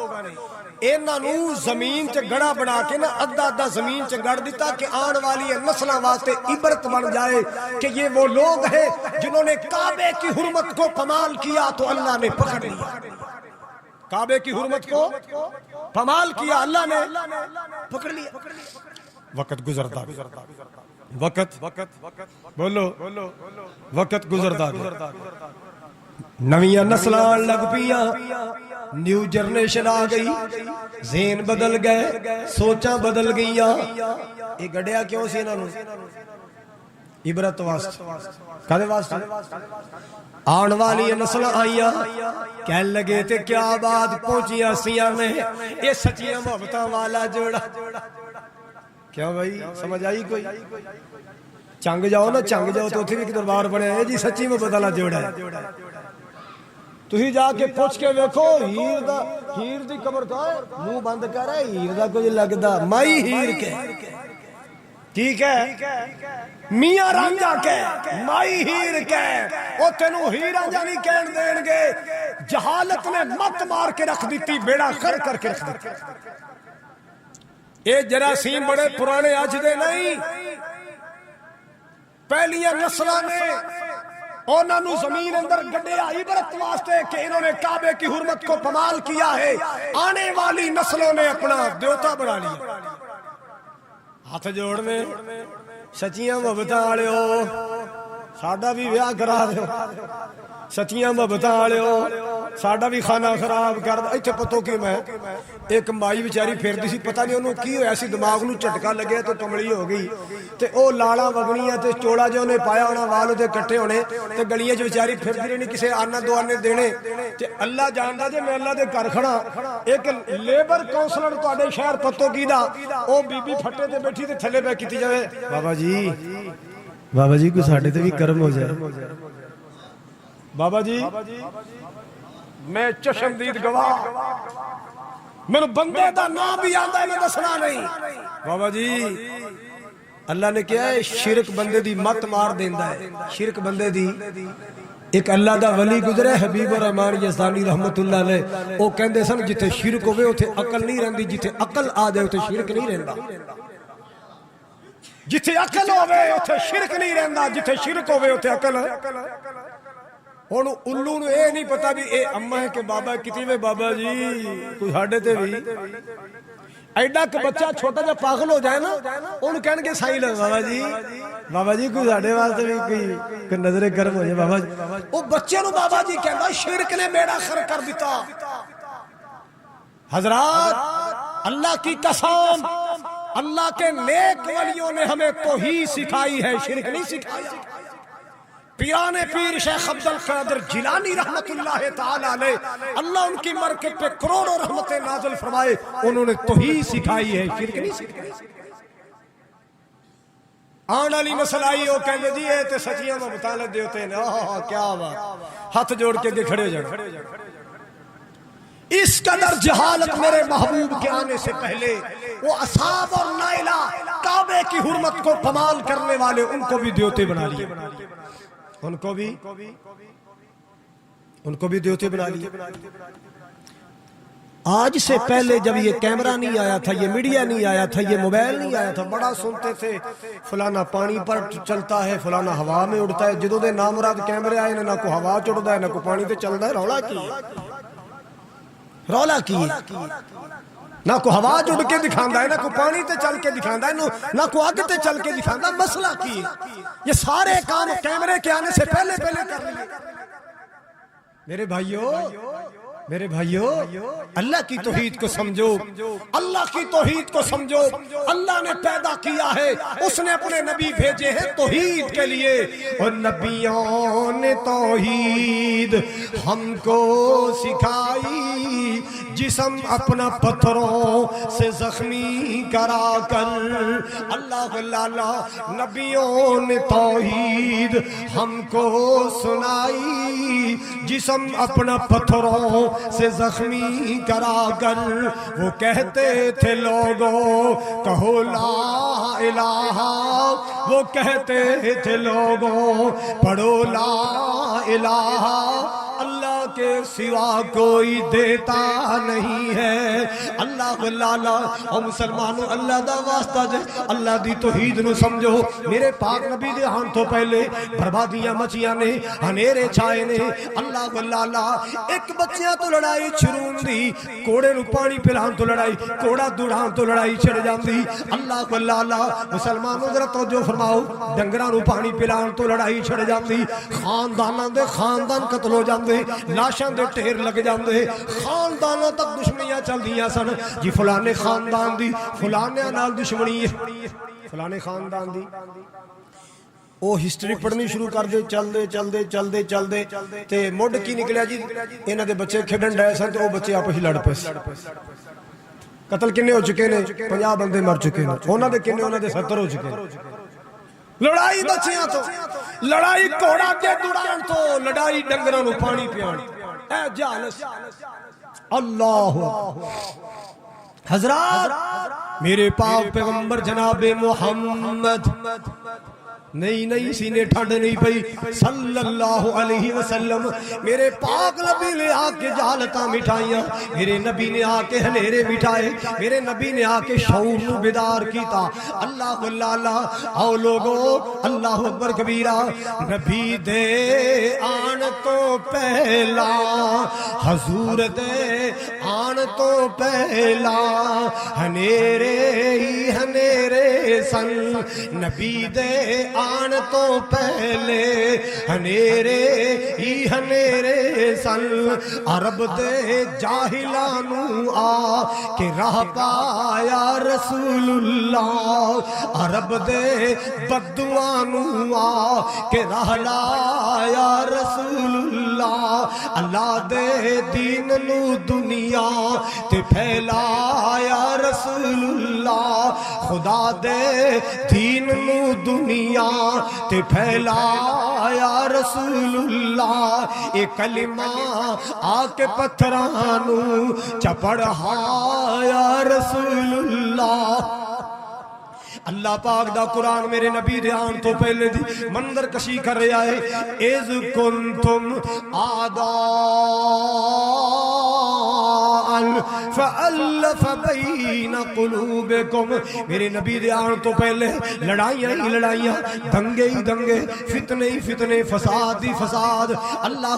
S1: انہاں نو زمین چ گڑا بنا کے نا ادھا زمین چ گڑ دیتا کہ آن والی نسلاں واسطے عبرت بن جائے کہ یہ وہ لوگ ہیں جنہوں نے کعبے کی حرمت کو پامال کیا تو اللہ نے پکڑ لیا، کعبے کی حرمت کو پامال کیا اللہ نے پکڑ لیا۔ وقت گزرتا بولو وقت گزرتا نویاں نسلاں لگ پیاں، نیو جنریشن آ گئی، ذہن بدل گئے، سوچاں بدل گئیاں، یہ گڑیا کیوں سی انہوں نے؟ عبرت واسطے، کدے واسطے؟ آن والی نسلاں آئیاں، کہن لگے تے کیا بات پہنچیاں سیاں میں، یہ سچیاں محبتاں والا جوڑا، کیا بھائی سمجھ آئی کوئی؟ چنگ جاؤ نا، چنگ جاؤ تو اتھے بھی ایک دربار بنے ہے جی سچی محبت والا جوڑا ہے، تُسی جا کے پوچھ کے ویکھو ہیر دی قبر کا ہے، منہ بند کر رہا ہے، ہیر دا کوئی لگدا مائی ہیر کے، ٹھیک ہے میاں رانجھا کے مائی ہیر کے، او تینوں ہیر رانجھا نہیں کہن دین گے، جہالت نے مت مار کے رکھ دیتی، بیڑا خر کر کے رکھ دیتی۔ اے جراثیم بڑے پرانے اج دے نہیں، پہلیاں نسلاں نے انہوں نے زمین اندر گڈیا عبرت واسطے کہ انہوں نے کعبے کی حرمت کو پامال کیا ہے، آنے والی نسلوں نے اپنا دیوتا بنا لیا۔ ہاتھ جوڑنے سچیاں محبتاں والے ہو، ساڈا بھی بیاہ کرا دیو، سچیاں محبتاں والے ہو، ساڈا بھی کھانا خراب کر دے۔ ایتھے پتو کہ میں ایک مائی بیچاری پھردی سی، پتہ نہیں انہوں کی ہویا سی، دماغ نو جھٹکا لگیا تو کمڑی ہو گئی تے او لاڑا وگنیاں تے چوڑا جو نے پایا ہونا وال تے کٹے ہونے تے گلیاں چ بیچاری پھردی رہنی، کسے آنا دو آنے دینے تے اللہ جاندا جے میں اللہ دے گھر کھڑا، ایک لیبر کونسلر تواڈے شہر پتو کیدا او بی بی پھٹے تے بیٹھی تے تھلے پے کیتی جاوے، بابا جی کوئی ساڈے تے بھی کرم ہو جائے، بابا جی میں چشمدید گواہ، میرے بندے دا نام بھی آندا ہے میں دسنا نہیں، بابا جی اللہ نے کیا ہے شرک بندے دی مت مار دیندا ہے، شرک بندے دی۔ ایک اللہ دا ولی گزرے حبیب الرحمان یزدانی رحمت اللہ علیہ، او کہندے سن جتھے شرک ہوے اوتھے عقل نہیں رہندی، جتھے عقل آ جائے اوتھے شرک نہیں رہندا، جتھے عقل ہوے اوتھے شرک نہیں رہندا، جتھے شرک ہوے اوتھے عقل۔ ہن الو نو اے نہیں پتا بھی اے اما ہے کہ بابا کتی وے، بابا جی کوئی ہاڈے تے بھی ایڈا کہ بچہ چھوٹا جا پاگل ہو جائے نا انہوں کہنے کے سائیں لگ، بابا جی کوئی ساڈے واسطے بھی کوئی نظر کرم ہو جائے، بابا جی وہ بچے نو بابا جی کہندا شرک نے بیڑا خر کر دیتا حضرات اللہ کی قسم، اللہ کے نیک ولیوں نے ہمیں توحید سکھائی ہے، شرک نہیں سکھایا۔ پیران پیر شیخ عبد القادر جیلانی رحمت اللہ تعالی علیہ، اللہ ان کی مرکب پہ کروڑوں رحمتیں نازل فرمائے، انہوں نے توحید سکھائی ہے، شرک نہیں سکھائی۔ آن والی نسل آئی ہو کہنے جی یہ تے سچیاں میں بتا لے دیوتے ہیں، کیا بات، ہاتھ جوڑ کے کھڑے ہو جائیں۔ اس قدر جہالت میرے محبوب کے آنے سے پہلے وہ اصحاب اور نائلہ کعبے کی حرمت کو پامال کرنے والے، ان کو بھی دیوتے بنا لیے، ان کو بھی دیوتے بنا لیے۔ آج سے پہلے جب یہ کیمرہ نہیں آیا تھا، یہ میڈیا نہیں آیا تھا، یہ موبائل نہیں آیا تھا، بڑا سنتے تھے فلانا پانی پر چلتا ہے، فلانا ہوا میں اڑتا ہے۔ جدوں دے نامراد کیمرے آئے نہ کو ہوا چڑھتا ہے نہ کو پانی تے چلتا ہے، رولا کی رولا کی نہ کو ہوا جڑ کے دکھاندا ہے، نہ کو پانی تے چل کے دکھاندا ہے، نہ کو اگ تے چل کے دکھاندا۔ مسئلہ کی یہ سارے کام کیمرے کے آنے سے پہلے کر لیے۔ میرے بھائیو اللہ کی توحید کو سمجھو، اللہ کی توحید کو سمجھو۔ اللہ نے پیدا کیا ہے، اس نے اپنے نبی بھیجے ہیں توحید کے لیے، اور نبیوں نے توحید ہم کو سکھائی، جسم اپنا پتھروں سے زخمی کرا کر۔ اللہ نبیوں نے توحید ہم کو سنائی، جسم اپنا پتھروں سے زخمی کرا کر۔ وہ کہتے تھے لوگوں کہو لا الہ، وہ کہتے تھے لوگوں پڑھو لا الہ، اللہ کے سوا کوئی دیتا نہیں ہے۔ اللہ اور مسلمانوں اللہ دا واسطہ جے اللہ دی توحید نو سمجھو۔ میرے پاک نبی دے ہاں تو پہلے بربادیاں مچیاں نے، ہنیرے چھائے نے۔ اللہ ایک بچیاں تو لڑائی شروع دی، کوڑے نو پانی پلان تو لڑائی، کوڑا دوڑان تو لڑائی چھڑ جاندی۔ اللہ مسلمانوں ذرا توجہ فرماؤ، ڈنگراں نو پانی پلان تو لڑائی چھڑ جاندی، خانداناں دے خاندان قتل ہو جاندے، لاشاں دے ٹھیر لگ جاندے، خاندانوں تک دشمنیاں چل دیاں سن جی، فلانے خاندان دی فلانے نال دشمنی ہے، فلانے خاندان دی۔ وہ ہسٹری پڑھنی شروع کر دے، چل دے تے مڈ کی نکلیا جی انہاں دے بچے کھیڈن ڈے سن تے وہ بچے آپس ہی لڑ پے۔ قتل کنے ہو چکے نے؟ 50 بندے مر چکے نے، انہاں دے کنے؟ انہاں دے 70 ہو چکے نے۔ لڑائی بچیاں تو، لڑائی کوڑا کے دوڑان تو، لڑائی ڈنگراں نو پانی پیان، اے جالس۔ اللہ حضرات میرے پاک پیغمبر جناب محمد نہیں سینے ٹھنڈ نہیں پئی صلی اللہ علیہ وسلم، میرے پاک نبی نے آ کے جہالتاں مٹھائیاں، میرے نبی نے آ کے ہنیرے مٹھائے، میرے نبی نے آ کے شعور نو بیدار کیتا۔ اللہ آؤ لوگو اللہ اکبر کبیرہ۔ نبی دے آن تو پہلا، حضور دے آن تو پہلا، ہنیرے ہی ہنیرے سن، نبی دے آن تو پہلے ہنیرے ہی ہنیرے سن، عرب دے جاہلانو آ کہ راہ پایا رسول اللہ، عرب دے بدوانو آ کہ راہ لایا رسول اللہ، اللہ دے دین نو دنیا تے پھیلایا رسول اللہ، خدا دے دین نو دنیا تے پھیلایا رسول اللہ، اے کلمہ آ کے پتھرانو چپڑھایا رسول اللہ۔ اللہ پاک دا قرآن میرے نبی دے آن تو پہلے دی منظر کشی کر رہا ہے۔ اِذْ كُنْتُمْ فَأَلَّفَ بَيْنَ قُلُوبِكُمْ، میرے نبی دے آن تو پہلے لڑائیاں ہی لڑائیاں، دنگے ہی دنگے، فتنے ہی فتنے، فساد ہی فساد۔ اللہ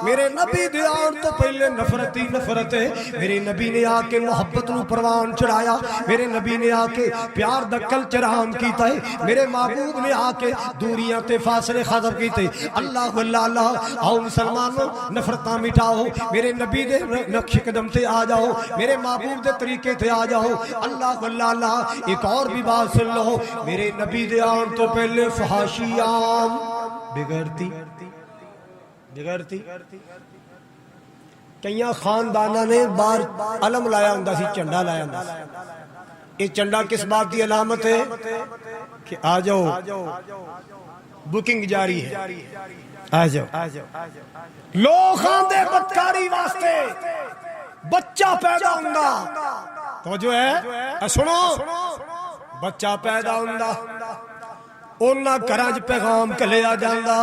S1: میرے نبی دے آن تو پہلے نفرت ہی نفرت ہے۔ میرے نبی نے آ کے محبت نو پروان چڑھایا، میرے نبی نے آ کے پیار دا کلچر عام کیتا ہے، میرے محبوب نے آ کے دوریاں تے فاصلے ختم کیتے۔ اللہ آؤ مسلمانوں نفرتاں مٹاؤ، میرے نبی دے نقش قدم قدم تے آ جاؤ، میرے محبوب دے طریقے تے آ جاؤ۔ اللہ اللہ ایک اور بھی بات سن لو، میرے نبی دے آن تو پہلے فحاشی عام بغیرتی کئیاں خاندانہ نے بار علم لایا ہوں سی، چنڈا لایا ہوں سی۔ یہ چنڈا کس بات کی علامت ہے کہ آ جاؤ، بکنگ جاری ہے، آ جاؤ۔ لوگ دے بدکاری واسطے بچہ پیدا ہوندا تو جو ہے سنو، بچہ پیدا ہوندا اونا گھراں وچ پیغام کلیا جاندا،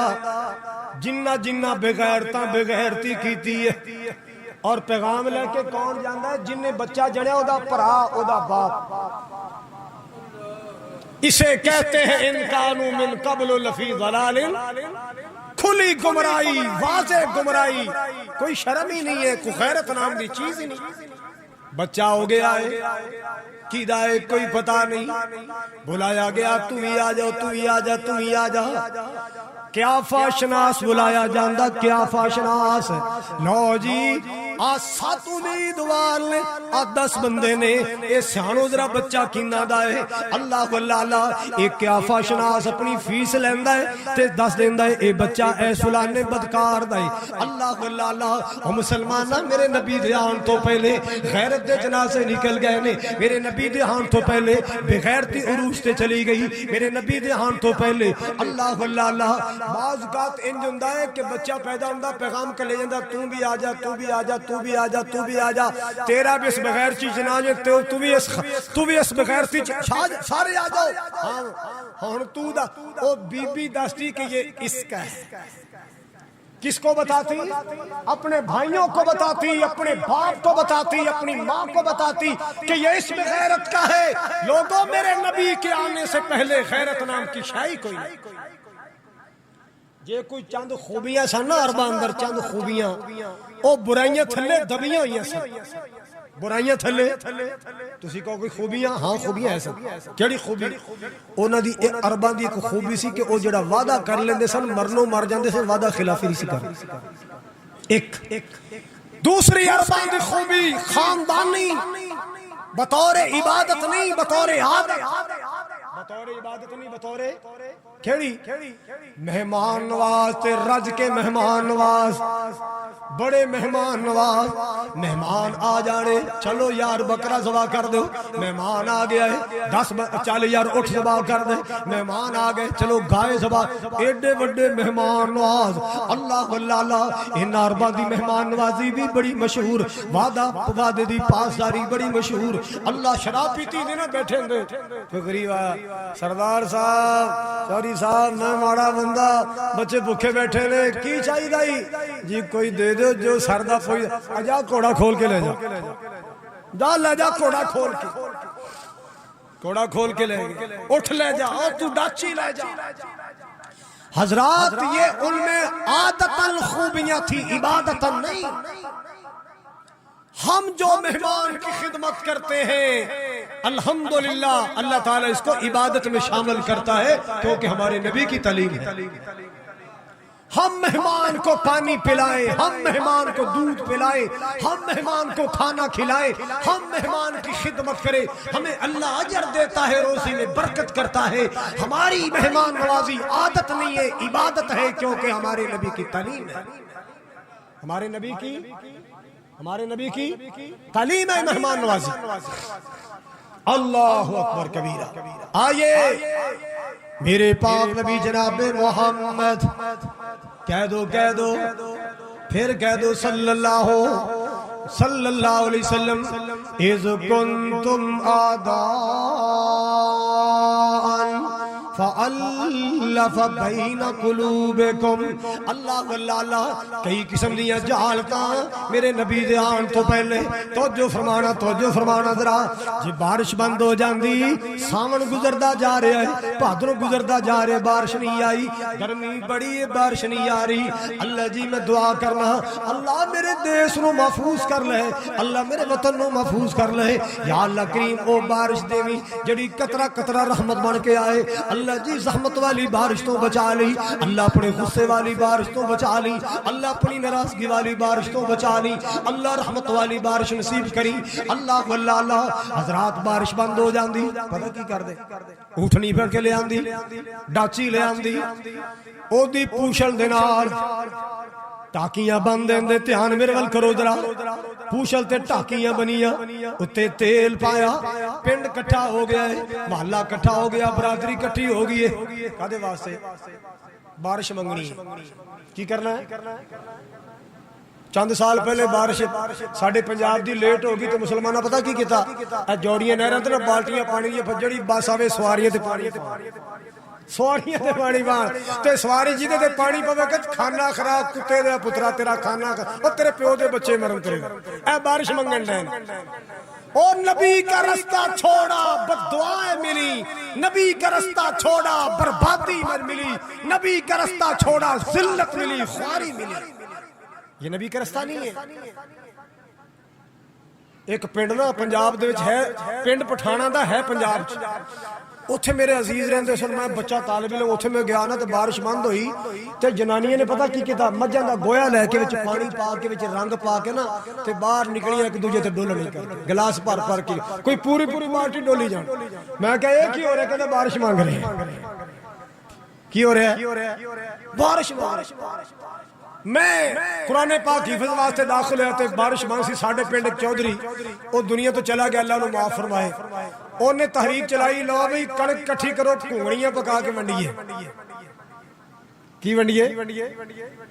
S1: جنہ جنہ بغیرتی کیتی ہے، اور پیغام لے کے کون جاندا ہے؟ جن نے بچہ جنیا او دا بھرا، او دا باپ۔ اسے کہتے ہیں ان کانوا من قبل لفی ضلال، کھلی گمراہی، واضح گمراہی، کوئی شرم ہی نہیں ہے، کوئی غیرت نام کی چیز ہی نہیں۔ بچہ ہو گیا ہے، کیدا ہے کوئی پتہ نہیں، بلایا گیا تو ہی آ جاؤ، تو ہی آ جا، تو ہی آ جا۔ قیافہ شناس بلایا جاندہ، قیافہ شناس، لو جی آج 7 امیدوار نے، آج 10 بندے نے، اے سیانو ذرا بچہ کینا دا ہے۔ اللہ اللہ ایک قیافہ شناس اپنی فیس لیندہ ہے تے 10 دیندہ ہے، اے بچہ اے سلانے بدکار دا ہے۔ اللہ اللہ ہم مسلمانہ میرے نبی دے آن تو پہلے غیرت دے جنازے نکل گئے نے، میرے نبی دے آن تو پہلے بغیرتی عروج تے چلی گئی، میرے نبی دے آن تو پہلے اللہ اللہ بعض اوقات انج ہوندا ہے کہ بچہ پیدا ہوندا، پیغام کر لے جاندا، تو بھی آ جا، تو بھی آ جا، تو بھی آ جا، تو بھی آ جا، تیرا بھی اس بغیر چیز جنازے، تو بھی اس بغیر چیز، سارے آ جاؤ۔ ہاں تو دا او بی بی دستی کہ یہ اس کا ہے، کس کو بتاتی؟ اپنے بھائیوں کو بتاتی، اپنے باپ کو بتاتی، اپنی ماں کو بتاتی کہ یہ اس میں غیرت کا ہے۔ لوگوں میرے نبی کے آنے سے پہلے غیرت نام کی شائی کوئی نہیں۔ یہ کوئی چند خوبیاں سن نا عربہ اندر، چند خوبیاں، او برائیاں تھلے دبیاں ہوئی سن، برائیاں تھلے تسی کہو کوئی خوبیاں، ہاں خوبیاں ایسا، کیڑی خوبی؟ اونا دی عربہ دی ایک خوبی سی کہ او جڑا وعدہ کر لیندے سن مرنوں مر جاندے سن، وعدہ خلافی نہیں سی کر۔ ایک دوسری عربہ دی خوبی خاندانی، بطور عبادت نہیں، بطور عادت، بطور عبادت نہیں، بطور کھیڑی مہمان نواز تے رج کے مہمان نواز، بڑے مہمان نواز، مہمان آ جانے، چلو یار بکرا ذبح کر دو، مہمان آ گیا ہے، 10 چل یار اٹھ ذبح کر دے، مہمان آ گئے، چلو گائے ذبح، ایڈے بڑے مہمان نواز۔ اللہ اللہ ان عرباں دی مہمان نوازی بھی بڑی مشہور، وعدے دی پاسداری بڑی مشہور۔ اللہ شراب پیتی دے نا بیٹھے دے فکری آیا، سردار صاحب چوری صاحب میں ماڑا بندہ، بچے بھوکے بیٹھے لے، کی چاہیے دائی جی کوئی دے دو جو سردہ پوئی، اجا کوڑا کھول کے لے جا لے جا، کوڑا کھول کے، کوڑا کھول کے لے گئے، اٹھ لے جا، تو ڈاچی لے جا۔ حضرات یہ ان میں عادتاً خوبیاں تھی، عبادتاً نہیں۔ ہم جو مہمان کی خدمت کرتے ہیں الحمدللہ اللہ تعالیٰ اس کو عبادت میں شامل کرتا ہے، کیونکہ ہمارے نبی کی تعلیم ہے۔ ہم مہمان کو پانی پلائیں، ہم مہمان کو دودھ پلائیں، ہم مہمان کو کھانا کھلائیں، ہم مہمان کی خدمت کریں، ہمیں اللہ اجر دیتا ہے، روزی میں برکت کرتا ہے۔ ہماری مہمان نوازی عادت نہیں ہے، عبادت ہے، کیونکہ ہمارے نبی کی تعلیم ہے، ہمارے نبی کی تعلیم ہے مہمان نوازی۔ اللہ اکبر کبیرہ۔ آئیے میرے پاک نبی جناب محمد، کہہ دو پھر کہہ دو صلی اللہ علیہ وسلم، اذ کنتم آداء فَأَلَّفَ بَيْنَ قُلُوبِكُمْ۔ اللہ اللہ کئی قسم دیا جہالتاں میرے نبی دے آن تو پہلے، توجہ فرمانا ذرا، جی بارش بند ہو جاندی، ساون گزردہ جا رہا ہے، بھادروں گزردہ جا رہے، بارش نہیں آئی، گرمی بڑی ہے، بارش نہیں آ رہی، اللہ جی میں دعا کرنا، اللہ میرے دیس نو محفوظ کر لے، اللہ میرے وطن نو محفوظ کر لے، یا اللہ کریم او بارش دیوی جڑی قطرہ قطرہ رحمت بن کے آئے، اللہ اللہ جی زحمت والی بارش تو بچا لی، اللہ اپنے غصے والی بارش تو بچا لی، اللہ اپنی ناراضگی والی بارش تو بچا لی، اللہ رحمت والی بارش نصیب کری، اللہ اللہ حضرات بارش بند ہو جاندی پتہ کی کر دے، اٹھنی پھر کے لے آندی، ڈاچی لے آندی، او دی پوچھل دے نال ٹاکیاں بند دے، دھیان میرے ول کرو ذرا، پوچھل تے ٹاکیاں بنیاں، اتے تیل پایا، پنڈ کٹھا ہو گیا ہے، محلہ کٹھا ہو گیا، برادری کٹھی ہو گئی ہے، کدے واسطے؟ بارش منگنی ہے۔ کی کرنا ہے؟ چند سال پہلے بارش ساڑھے پنجاب دی لیٹ ہوگی تو مسلمانہ پتہ کی کیتا؟ جوڑیاں نہراں تے بالٹیاں پانی دی پھجڑی بس آوے سواریاں تے پانی سواریاں تے پانی بان تے سواری جیدے تے پانی پوے کہ کھانا خراب، کتے دے پترا تیرا کھانا اور تیرے پیو دے بچے مرن تیرے، اے بارش منگن دین۔ او نبی کا رستہ چھوڑا بددعائیں ملی، نبی کا رستہ چھوڑا بربادی ملی، نبی کا رستہ چھوڑا ذلت ملی، خواری ملی۔ یہ نبی کا رستہ نہیں ہے۔ ایک پنڈ نا پنجاب دے وچ ہے، پنڈ پٹھانا دا ہے پنجاب چ، اوتھے میرے عزیز رہندے سن، میں بچہ طالب علم اوتھے میں گیا نا تے بارش بند ہوئی تے جنانیاں نے پتہ کی کیتا، مجھاں دا گویا لے کے وچ پانی پا کے وچ رنگ پا کے نا تے باہر نکلیاں ایک دوجے تے ڈولنے کر گلاس بھر بھر کے، کوئی پوری پوری بالٹی ڈولی جان۔ میں کہا یہ کی ہو رہا ہے؟ کہتے بارش مانگ رہے ہیں۔ کی ہو رہا ہے؟ بارش مانگ رہے ہیں۔ میں قرآن پاک حفظ واسطے داخل ہے تے بارش مانسی ساڑھے پنڈ چودھری، وہ دنیا تو چلا گیا، اللہ انہوں معاف فرمائے، انہیں تحریک چلائی، لو بھئی کڑک کٹھی کرو، کھونگڑیاں پکا کے ونڈیے۔ کی ونڈیے؟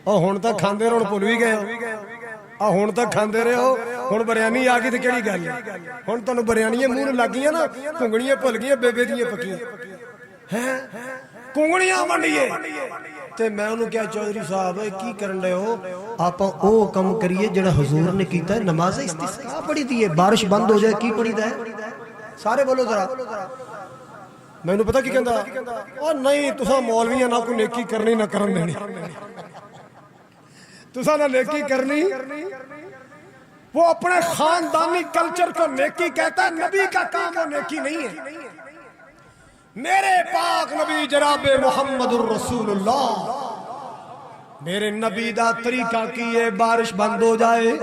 S1: اور ہون تک کھاندے رہو، پھول بھی گئے ہو، ہون تک کھاندے رہے ہو، ہون بریانی آگئی تھی کیڑی گل ہے، ہون تانوں بریانیاں منہ لگیاں نا، کھونگڑیاں پھل گئیاں، بے بے دیاں پکیاں، کھونگڑیاں ونڈیے۔ تے میں انہوں کیا چودھری صاحب کی کرن رہے ہو؟ آپ او کم کریے جڑا حضور نے کیتا ہے، نماز استسقاء پڑھی دیئے، بارش بند ہو جائے کی پڑھی دا ہے؟ سارے بولو ذرا۔ میں انہوں پتہ کی کہندا؟ اور نہیں تساں مولویاں نہ کوئی نیکی کرنی نہ کرن دینی، تساں نہ نیکی کرنی، وہ اپنے خاندانی کلچر کو نیکی کہتا ہے، نبی کا کام وہ نیکی نہیں ہے۔ میرے پاک نبی جناب محمد الرسول اللہ، میرے نبی دا طریقہ کیے، بارش بند ہو جائے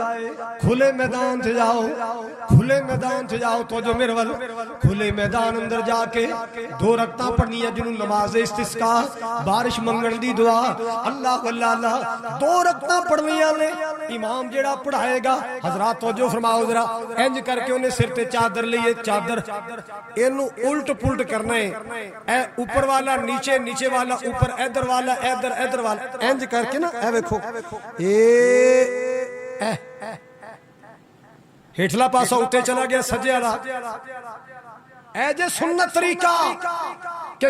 S1: کھلے میدان سے جاؤ، کھلے میدان سے جاؤ، تو جو میرے والو کھلے میدان اندر جا کے دو رکعتاں پڑھنی ہے جنہوں نماز استسقاء، بارش منگن دی دعا، اللہ اللہ اللہ، دو رکعتاں پڑھنیاں نے، امام جیڑا پڑھائے گا، حضرات توجہ فرماؤ ذرا، انج کر کے انہیں سر تے چادر لیے، چادر اینو الٹ پلٹ کرنا ہے، اے اوپر والا نیچے، نیچے والا اوپر، ادھر والا ادھر، ادھر والا، انج کر کے نا اے ویکھو، ہیٹھلا پاسا اٹھے چلا گیا سجے والا، اے جے سنت طریقہ کہ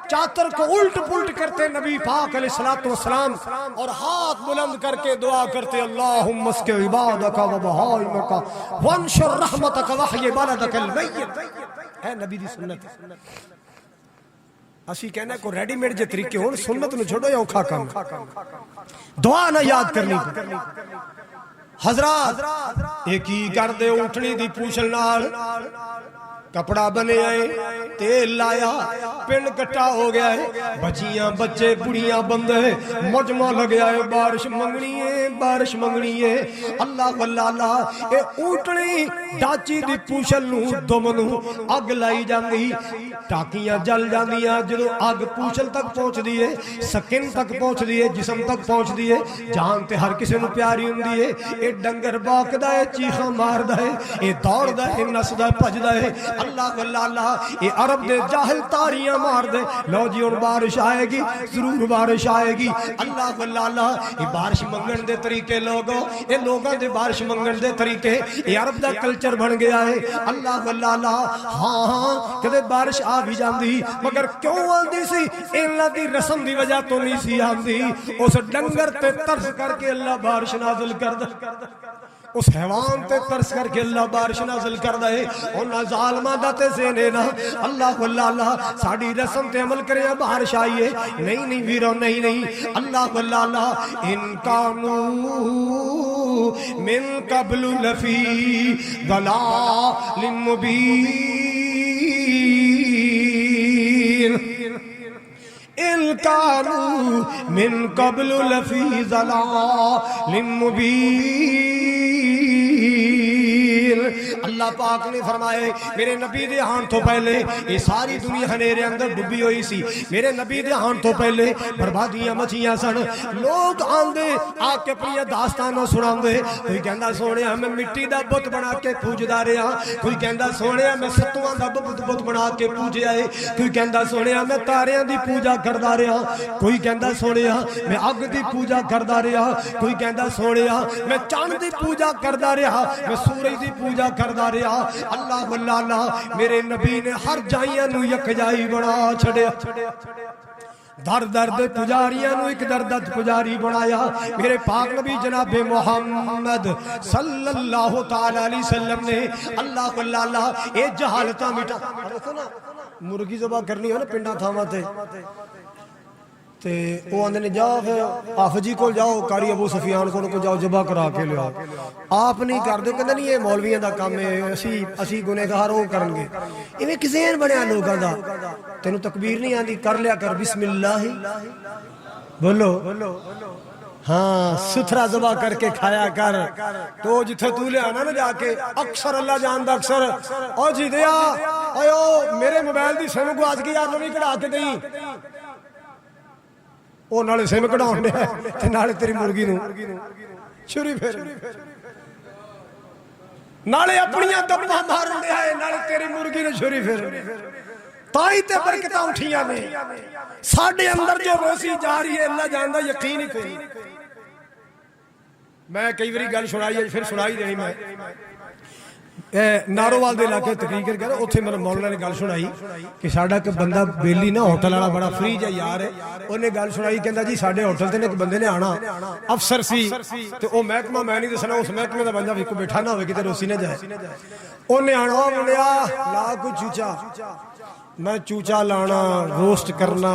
S1: چادر کو الٹ پلٹ کرتے نبی پاک علیہ السلام اور ہاتھ بلند کر کے دعا کرتے، اللہم اسق عبادک و بہائمک وانشر رحمتک وحی بلدک المیت، ہے نبی دی سنت۔ اسی کہنا ہے کوئی ریڈی میڈ جے طریقے ہون، سنت نو چھوڑو یا اوکھا کام، دعا نہ یاد کرنی۔ حضرات ایک ہی کر دے اٹھنی دی پوچھل نال، کپڑا بنے آئے، تیل لایا، پنڈ کٹا ہو گیا ہے، بچیاں بچے بڑیاں بندے مجمع لگیا ہے، بارش منگنی ہے، بارش منگنی ہے، اللہ واللہ اللہ، اے اوٹنی ڈاچی دی پوچھل نو دومنو اگ لائی جاندی، ٹاکیاں جل جاندیاں، جدو اگ پوچھل تک پہنچ دیئے، سکن تک پہنچ دیئے، جسم تک پہنچ دیئے، جان تے ہر کسی نو پیاری ہوں دیئے، اے ڈنگر باک دائے، چیخاں مار دائے، اے دوڑ دائے، نس دائے، پج دائے، اللہ واللہ اللہ، یہ عرب دے جاہل تاریاں مار دے، لو جی ان بارش آئے گی، ضرور بارش آئے گی، اللہ واللہ اللہ، یہ بارش منگن دے طریقے لوگوں، یہ لوگوں دے بارش منگن دے طریقے، یہ عرب دا کلچر بن گیا ہے، اللہ واللہ اللہ، ہاں ہاں کدے بارش آ بھی جاندی، مگر کیوں آندی سی؟ اللہ دی رسم دی وجہ تو نہیں سی آندی، اس ڈنگر تے ترس کر کے اللہ بارش نازل کر دے، اس حیوان تے ترس کر کے اللہ بارش نازل کر دے، انہاں ظالماں دا تے زینے نا، اللہ واللہ اللہ، ساڑی رسم تے عمل کرے بارش آئیے، نہیں نہیں ویرو نہیں نہیں، اللہ واللہ اللہ، ان کانو من قبل لفی ضلال مبین، کانوا من قبل لفی ضلال مبین۔ اللہ پاک نے فرمائے میرے نبی دے آن تو پہلے یہ ساری دنیا ہنیرے اندر ڈبی ہوئی سی، میرے نبی دے آن تو پہلے بربادیاں مچیاں سن، لوگ آندے آ کے اپنی داستاناں سناندے، کوئی کہندا سونیا میں مٹی دا بت بنا کے پوجدا رہا، کوئی کہندا سونیا میں ستواں دا بت بنا کے پوجیا ہے، کوئی کہندا سونیا میں تاریاں دی پوجا کردا رہا، کوئی کہندا سونیا میں اگ دی پوجا کردا رہا، کوئی کہندا سونیا میں چاند دی پوجا کردا رہا، میں سورج دی پوجا کردا رہا۔ اللہ اللہ میرے نبی نے ہر جائیاں نو یکجائی بنا چھڑیا، در درد پجاریاں نو ایک دردت پجاری بنایا۔ میرے پاک نبی جناب محمد صلی اللہ تعالی علیہ وسلم نے اللہ اللہ اے جہالتاں مٹا، مرغی ذبح کرنی ہے نا پنڈاں تھاواں تے وہ آندے نے جاؤ پھر حافظی کو جاؤ، قاری ابو سفیان کو جاؤ ذبح کرا کے لیا، آپ نہیں کردے، کہندے نہیں یہ مولویاں دا کام ہے، اسی گنہگار وہ کرن گے، ایویں کسین بنیا لوگاں دا، تینوں تکبیر نہیں آندی کر لیا کر بسم اللہ بولو، ہاں ستھرا ذبح کر کے کھایا کر، تو جتھے تو لے آنا نا جا کے اکثر اللہ جان دا اکثر او جی دیا اوہ میرے موبائل دی سم گواچ گئی یار نویں کڑا کے دیں، وہ نالے سم کڑاؤن دے تے نالے تیری مرغی نو چھری پھر نالے اپنیاں دبا مارن دے آئے نالے تیری مرغی نو چھری پھر تائی تے برکتاں اٹھیاں نے ساڑھے اندر جو روسی جا رہی ہے اللہ جاندہ یقین ہی کوئی۔ میں کئی بری گل سنائی ہے پھر سنائی دینی میں نارووال دے علاقے تقریر کر کے اتھے میرے مولانا نے گل سنائی کہ ساڈا کہ بندہ بیلی نا ہوٹل والا بڑا فری جا یار ہے، انہیں گل سنائی کہندا جی ساڈے ہوٹل تے ایک بندے نے آنا افسر سی تے او محکمہ میں نہیں دسنا اس محکمے دا بندہ وچ بیٹھا نہ ہوے کتے روسی نہ جائے، انہیں آنا بولیا لا کوئی چوچا، میں چوچا لانا روسٹ کرنا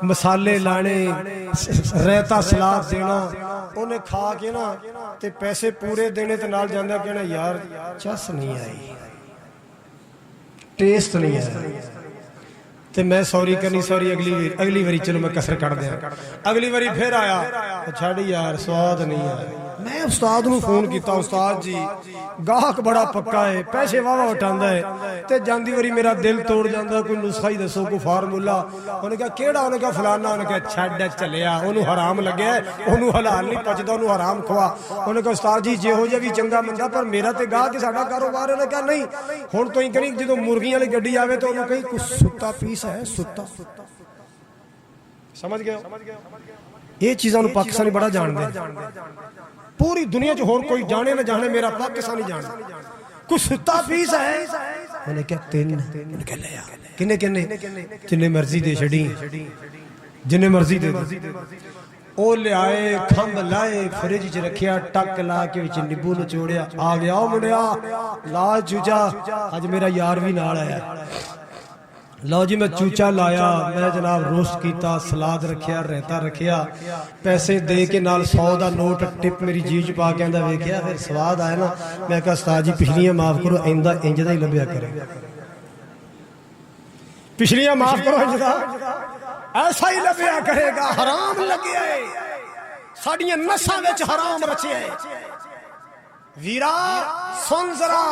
S1: مسالے لانے ریتا سلاد دینا، انہیں کھا کے نا تے پیسے پورے دینے تے نال جاندہ کہنا یار چس نہیں آئی ٹیسٹ نہیں آئی تے میں سوری کرنی سوری اگلی واری چلو میں کسر کر دیا، اگلی واری پھر آیا چھاڑی یار سواد نہیں آیا، میں استاد نو فون کیتا استاد جی گاہک بڑا پکا ہے پیسے واہ اٹھاندا ہے تے جاندی واری میرا دل توڑ جاندا کوئی نسخہ ہی دسو کوئی فارمولا، انہیں کہا کیڑا، انہیں کہا فلانا، انہیں کہا چھڈ چلیا انہوں حرام لگیا ہے انہوں حلال نہیں پچدا انہوں حرام کھوا، انہیں کہا استاد جی جے ہو جا بھی چنگا بندہ پر میرا تے گاہ کہ ساڈا کاروبار ہے، انہیں کہا نہیں ہن تو ہی کری جدوں مرغیاں والی گڈی آوے تو انہیں کہیں کچھ ستا پیس ہے ستا، سمجھ گئے یہ چیزاں پاکستانی بڑا جان دے، پوری دنیا جو ہور کوئی جانے نہ جانے میرا پاکستانی جانے، کچھ ستا پیس ہے، انہیں کہا تین، انہیں کہا لیا کنے کنے جنہیں مرضی دے چھڑی جنہیں مرضی دے او لے آئے کھمب لائے فریج چ رکھیا ٹک لا کے وچ نیبو نچوڑیا آ گیا منڈیا لا چوچا اج میرا یار بھی نال آیا، لو جی میں چوچا لایا میں جناب روسٹ کیتا سلاد رکھیا ریتا رکھیا پیسے دے کے نال 100 دا نوٹ ٹپ میری جیب پا کے آندا ویکھیا پھر سواد آیا نا، میں کہا استاد جی پچھلیاں معاف کرو آئندہ انج دا ہی لبیا کرے، پچھلیاں معاف کرو انج دا ایسا ہی لبیا کرے گا، حرام لگیا ہے ساڈیاں نساں وچ حرام رچیا ہے۔ ویرا سن ذرا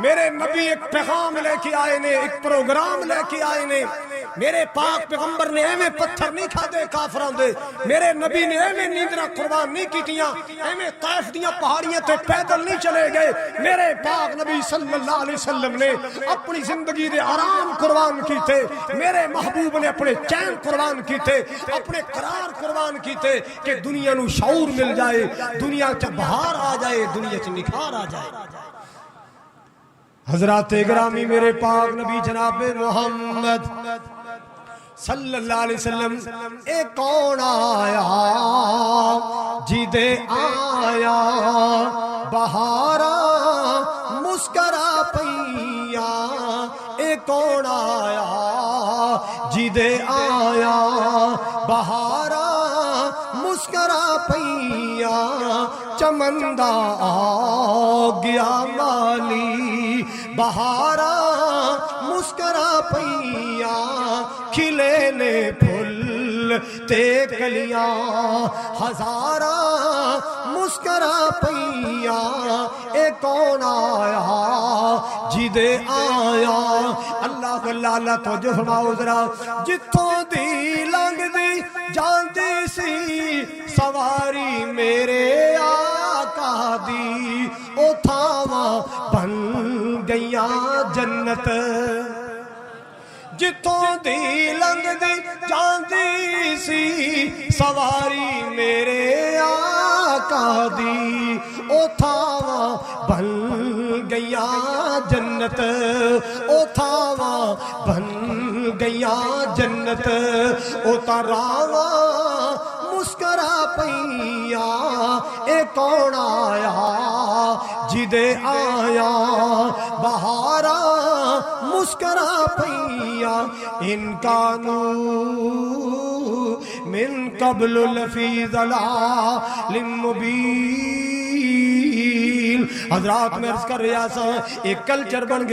S1: میرے نبی ایک پیغام لے کے آئے نے، ایک پروگرام لے کے آئے نے، میرے پاک پیغمبر نے ایویں پتھر نہیں کھادے کافران دے، میرے نبی نے ایویں نیندرا قربان نہیں کیتیاں، ایویں طائف دیاں پہاڑیاں تے پیدل نہیں چلے گئے، میرے پاک نبی صلی اللہ علیہ وسلم نے اپنی زندگی دے آرام قربان کیتے، میرے محبوب نے اپنے چین قربان کیتے، اپنے قرار قربان کیتے کہ دنیا نو شعور مل جائے، دنیا چ بہار آ جائے، دنیا چ نکھار آ جائے۔ حضرات گرامی میرے پاک نبی جناب محمد صلی اللہ علیہ وسلم اے کون آیا جی دے آیا بہارا مسکرا پیا، اے کون آیا جی دے آیا بہارا مسکرا پیا، چمندہ آ گیا مالی بہارا مسکرا پیا، کھلے نے پھول تے کلیاں ہزاراں مسکرا پیاں اے کون آیا جدے آیا اللہ اللہ توجہ فرماؤ ذرا جتوں دی لنگ دی جاندی سی سواری میرے آقا دی او تھاواں بن گئیاں جنت جتوں دی لنگ دی جاندی سی سواری میرے آقا دی او تھاواں بن گئیاں جنت او تھاواں بن گئیاں جنت او تراواں مسکرا پیاں اے کون آیا جدے آیا بہاراں مسکرا پیاں ان کانوا من قبل لفی ضلال مبین حضرات میں عرض کر رہا سا ایک کلچر بن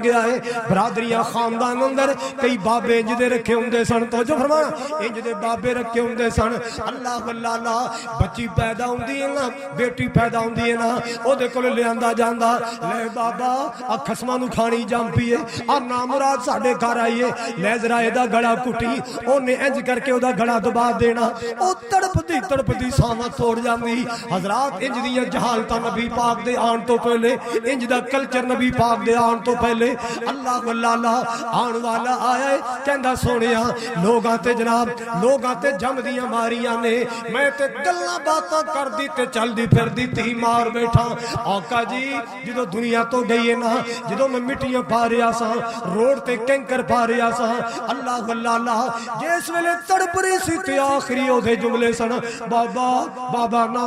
S1: گیا ہے برادریاں خاندان اندر کئی بابے انج دے رکھے ہوندے سن توجہ فرما انج دے بابے رکھے ہوندے سن اللہ اللہ بچی پیدا ہوندی ہے نا بیٹی پیدا ہوندی ہے نا او دے کول لیاندا جاندا لے بابا آ خسماں نو کھانی جام پیے آ نامراد ساڈے گھر آئیے لے ذرا ایدا گڑا کٹی اونے انج کر کے اودا گڑا دبا دینا او تڑپدی ساواں توڑ جاندی حضرات انج دیاں جہالتاں نبی پاک دے آن تو پہلے انج دا کلچر نبی پاک دے آن تو پہلے اللہ آن والا آیا ہے کہندا سونیا لوگاں تے جناب لوگاں تے جم دیاں ماریاں نے میں تے گلاں باتاں کر دی تے چل دی پھر دی تھی مار بیٹھا آقا جی جدو دنیا تو گئی ہے نا جدو میں مٹیاں پا رہا سا روڈ تے کینکر پا رہا سا اللہ جس ویلے تڑپ رہی سی تے آخری او دے جملے سن بابا نہ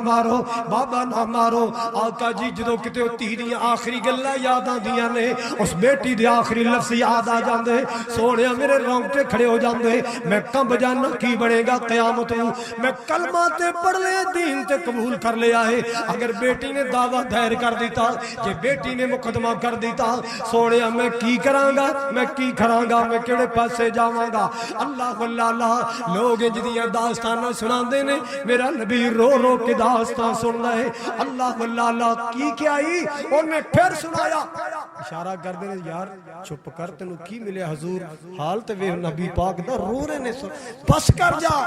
S1: مارو آقا جی جدو کتے تی دیاں آخری گلاں یاد آندیاں نے اس بیٹی دے آخری لفظ یاد آ جاندے سونیا میرے رونگٹے کھڑے ہو جاندے میں کمب جانا کی بنے گا قیامت ہوں میں کلمہ تے پڑھ لے دین تے قبول کر لیا ہے اگر بیٹی نے دعویٰ دائر کر دیتا جے بیٹی نے مقدمہ کر دیتا سونیا میں کی کرانگا میں کیڑے پاسے جاواں گا اللہ لوگ انجدیاں داستانہ سنا دینے میرا نبی رو رو کے داستان سننا ہے اللہ کی کیا ہی انہیں پھر سنایا اشارہ کر دینے یار چھپ کر تنو کی ملے حضور حال تے وہ نبی پاک دا رو رہے نے بس کر جا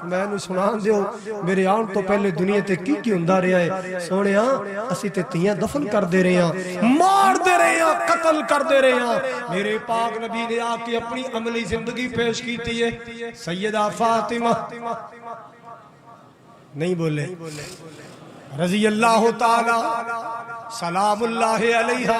S1: میں نو سنان دیو میرے آن تو پہلے دنیا تے کی ہندہ رہا ہے سونیا اسی تے تیاں دفن کر دے رہے ہیں مار دے رہے ہیں قتل کر دے رہے ہیں میرے پاک نبی نے آ کے اپنی عملی زندگی پیش کی تھی ہے سیدہ فاطمہ نہیں بولے رضی اللہ تعالی سلام اللہ علیہ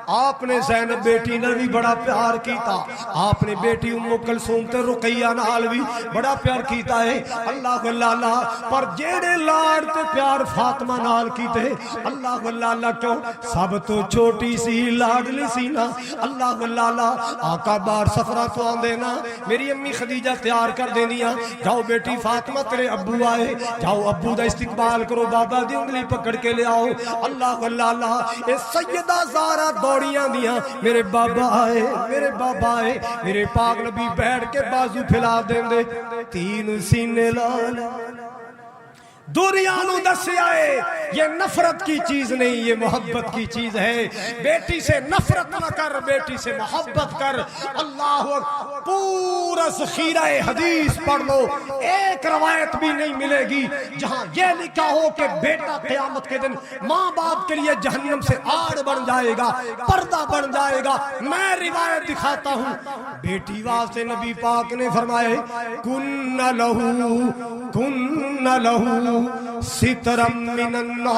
S1: آپ نے زینب بیٹی نے بھی بڑا پیار کیتا آپ نے بیٹی ام کلثوم تے رقیہ نال بھی بڑا پیار کیتا ہے اللہ پر جیڑے لاڑ تے پیار فاطمہ نال کیتے اللہ کیوں سب تو چھوٹی سی لاڈلی سی نا اللہ آقا بار سفرہ تو آن دینا میری امی خدیجہ تیار کر دینیا جاؤ بیٹی فاطمہ تیرے ابو آئے جاؤ ابو دا استقبال کرو بابا دی انگلی پکڑ کے لے آؤ اللہ اے سیدہ زارہ دوڑیاں دیاں میرے بابا آئے میرے پاک نبی بیٹھ کے بازو پھیلا دیں دے تین سینے لال دوریانو دس آئے یہ نفرت کی چیز نہیں یہ محبت کی چیز ہے بیٹی سے نفرت نہ کر بیٹی سے محبت کر اللہ پورا ذخیرہ حدیث پڑھ لو ایک روایت بھی نہیں ملے گی جہاں یہ لکھا ہو کہ بیٹا قیامت کے دن ماں باپ کے لیے جہنم سے آڑ بن جائے گا پردہ بن جائے گا میں روایت دکھاتا ہوں بیٹی واسطے نبی پاک نے فرمائے کن لہو سترم من النار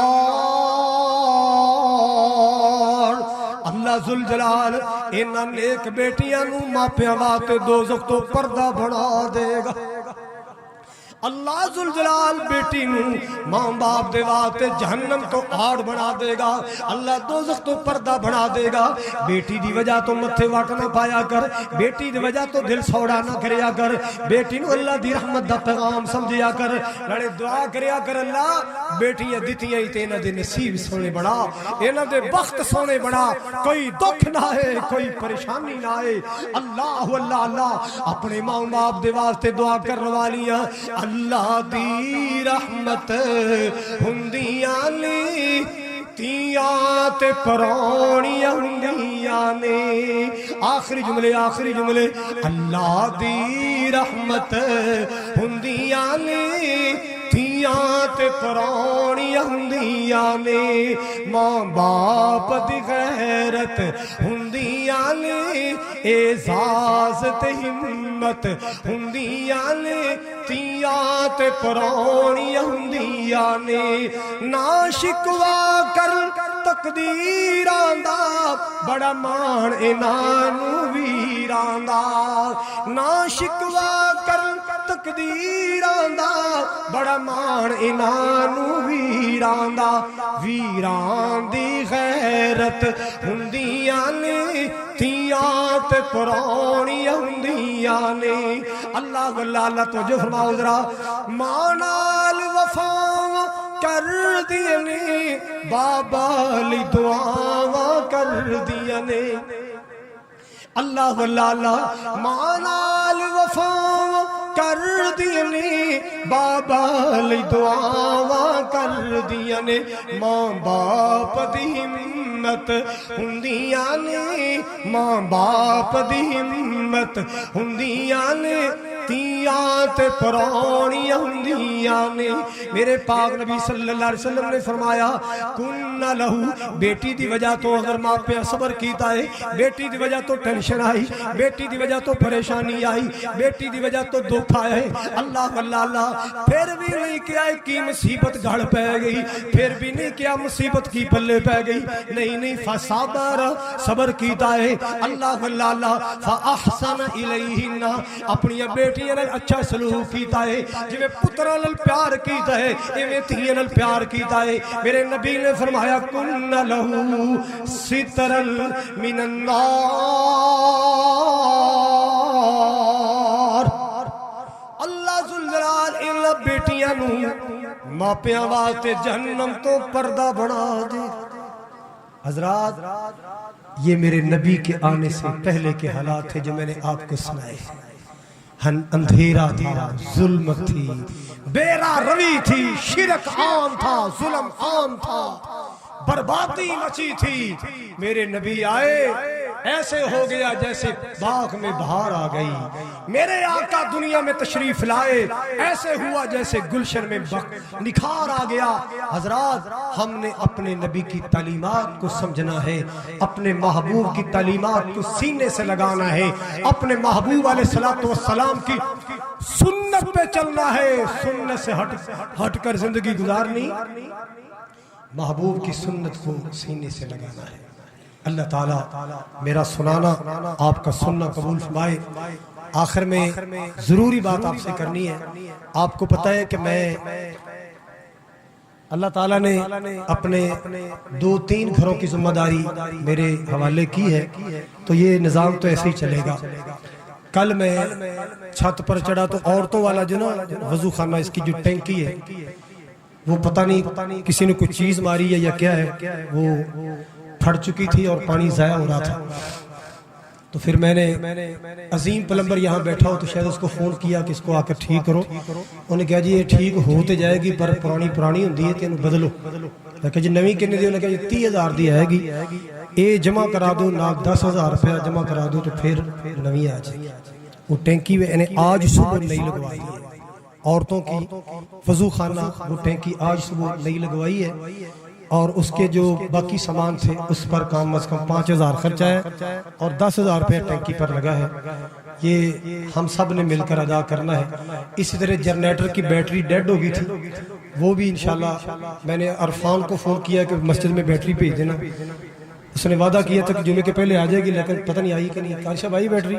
S1: اللہ ذوالجلال انہاں نیک بیٹیاں نو ماپیاں واسطے دوزخ تو پردہ بنا دے گا اللہ ذوالجلال بیٹی نو ماں باپ دے واسطے جہنم تو آڑ بنا دے گا، اللہ دوزخ تو پردہ بنا دے گا۔ بیٹی دی وجہ تو متھے واٹ نہ پایا کر، بیٹی دی وجہ تو دل سوڑا نہ کریا کر، بیٹی نو اللہ دی رحمت دا پیغام سمجھیا کر، لڑے دعا کریا کر اللہ بیٹیاں دتیاں ہی تے انہاں دے نصیب سونے بڑا، انہاں دے بخت سونے بڑا، کوئی دکھ نہ ہے کوئی پریشانی نہ ہے۔ اللہ اللہ اللہ اپنے ماں باپ دے واسطے دعا کرن والیاں اللہ دی رحمت ہوندیاں نے، تیاں تے پرونیاں ہوندیاں نے۔ آخری جملے اللہ دی رحمت ہوندیاں نے، تیاں تے پرونیاں ہوندیاں نے، ماں باپ دی غیرت ہوندیاں نے، اعزاز تے ہمت ہوندیاں نے، تیاں تے پرونیاں ہوندیاں نے۔ نا شکوا کر تقدیراں دا، بڑا مان انہاں نو ویراں دا، نا شکوا کر تقدیراں دا، بڑا مان انہاں نو ویراں دا، ویراں دی غیرت ہوندیاں نے، تیاں تے پرونیاں ہوندیاں نے۔ اللہ اللہ توجہ فرماؤ ذرا، ماں نال وفاواں کر دیاں نے، بابا لی دعاواں کر دیاں نے۔ اللہ اللہ ماں نال وفاواں کر دیاں نے، بابا لی دعاواں کر دیاں نے، ماں باپ دی ہمت ہوندیاں نے، ماں باپ دی ہمت ہوندیاں نے، تیاں تے پرونیاں ہوندیاں نے۔ میرے پاک نبی صلی اللہ علیہ وسلم نے فرمایا کن لہو، بیٹی دی وجہ تو اگر ماں پہ صبر کیتا ہے، بیٹی دی وجہ تو ٹینشن آئی، بیٹی دی وجہ تو پریشانی آئی، بیٹی دی وجہ تو دکھ آیا ہے، اللہ اللہ اللہ پھر بھی نہیں کیا کی مصیبت گھڑ پہ گئی، پھر بھی نہیں کیا مصیبت کی پلے پہ گئی، نہیں فصبر صبر کیتا ہے، اللہ اللہ اللہ فاحسن الیہن اپنی بیٹیاں نال اچھا سلوک کیتا ہے، جویں پتراں نال پیار کیتا ہے ایویں دھیاں نال پیار کیتا ہے۔ میرے نبی نے فرمایا کن لہو سترا من النار، اللہ ذوالجلال ان بیٹیاں نو ماپیاں واسطے جہنم تو پردہ بنا دے۔ حضرات یہ میرے نبی کے آنے سے پہلے کے حالات تھے جو میں نے آپ کو سنائے۔ اندھیرا تھا، ظلمت تھی، بیرا روی تھی، شرک عام تھا، ظلم عام تھا، بربادی مچی تھی۔ میرے نبی آئے ایسے ہو گیا جیسے باغ میں بہار آ گئی، میرے آقا دنیا میں تشریف لائے ایسے ہوا جیسے گلشن میں نکھار آ گیا۔ حضرات ہم نے اپنے نبی کی تعلیمات کو سمجھنا ہے، اپنے محبوب کی تعلیمات کو سینے سے لگانا ہے، اپنے محبوب علیہ السلام کی سنت پہ چلنا ہے، سنت سے ہٹ کر زندگی گزارنی، محبوب کی سنت کو سینے سے لگانا ہے۔ اللہ تعالیٰ میرا سنانا آپ کا سننا قبول فرمائے۔ آخر میں ضروری بات آپ سے کرنی ہے، آپ کو پتہ ہے کہ میں اللہ تعالیٰ نے اپنے 2-3 گھروں کی ذمہ داری میرے حوالے کی ہے، تو یہ نظام تو ایسے ہی چلے گا۔ کل میں چھت پر چڑھا تو عورتوں والا جو نا وضو خانہ اس کی جو ٹینکی ہے وہ پتہ نہیں کسی نے کچھ چیز ماری ہے یا کیا ہے، وہ پھٹ چکی تھی اور پانی ضائع ہو رہا تھا۔ تو پھر میں نے عظیم پلمبر یہاں بیٹھا ہو تو شاید اس کو فون کیا کہ اس کو آ کر ٹھیک کرو، انہوں نے کہا جی یہ ٹھیک ہوتے جائے گی پر پرانی ہوندی ہے تینوں بدلو۔ میں کہا جی نویں کنے دی، انہوں نے کہا جی 30,000 دی آئے گی، اے جمع کرا دو، ناک 10,000 روپیہ جمع کرا دو تو پھر نویں آ جائے گی۔ وہ ٹینکی میں آج صبح نہیں لگوائی ہے، عورتوں کی وضو خانہ وہ ٹینکی آج صبح نہیں لگوائی ہے، اور اس کے جو باقی سامان تھے اس پر کم از کم 5,000 خرچہ ہے اور 10,000 روپے ٹینکی پر لگا ہے۔ یہ ہم سب نے مل کر ادا کرنا ہے۔ اسی طرح جنریٹر کی بیٹری ڈیڈ ہو گئی تھی، وہ بھی انشاءاللہ میں نے عرفان کو فون کیا کہ مسجد میں بیٹری بھیج دینا، اس نے وعدہ کیا تھا کہ جمعے کے پہلے آ جائے گی، لیکن پتہ نہیں آئی کہ نہیں. کان صاحب آئی بیٹری؟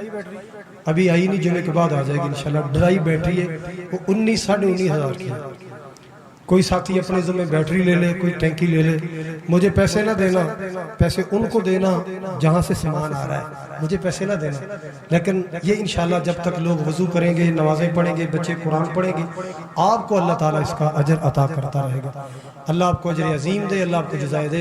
S1: ابھی آئی نہیں، جمعے کے بعد آ جائے گی انشاءاللہ. ڈرائی بیٹری ہے، وہ 19,500 کی ہے. کوئی ساتھی اپنے ذمہ بیٹری لے لے، کوئی ٹینکی لے لے. مجھے پیسے نہ دینا، پیسے ان کو دینا جہاں سے سامان آ رہا ہے، مجھے پیسے نہ دینا. لیکن یہ انشاءاللہ جب تک لوگ وضو کریں گے، نمازیں پڑھیں گے، بچے قرآن پڑھیں گے، آپ کو اللہ تعالیٰ اس کا اجر عطا کرتا رہے گا. اللہ آپ کو اجر عظیم دے، اللہ آپ کو جزائے دے.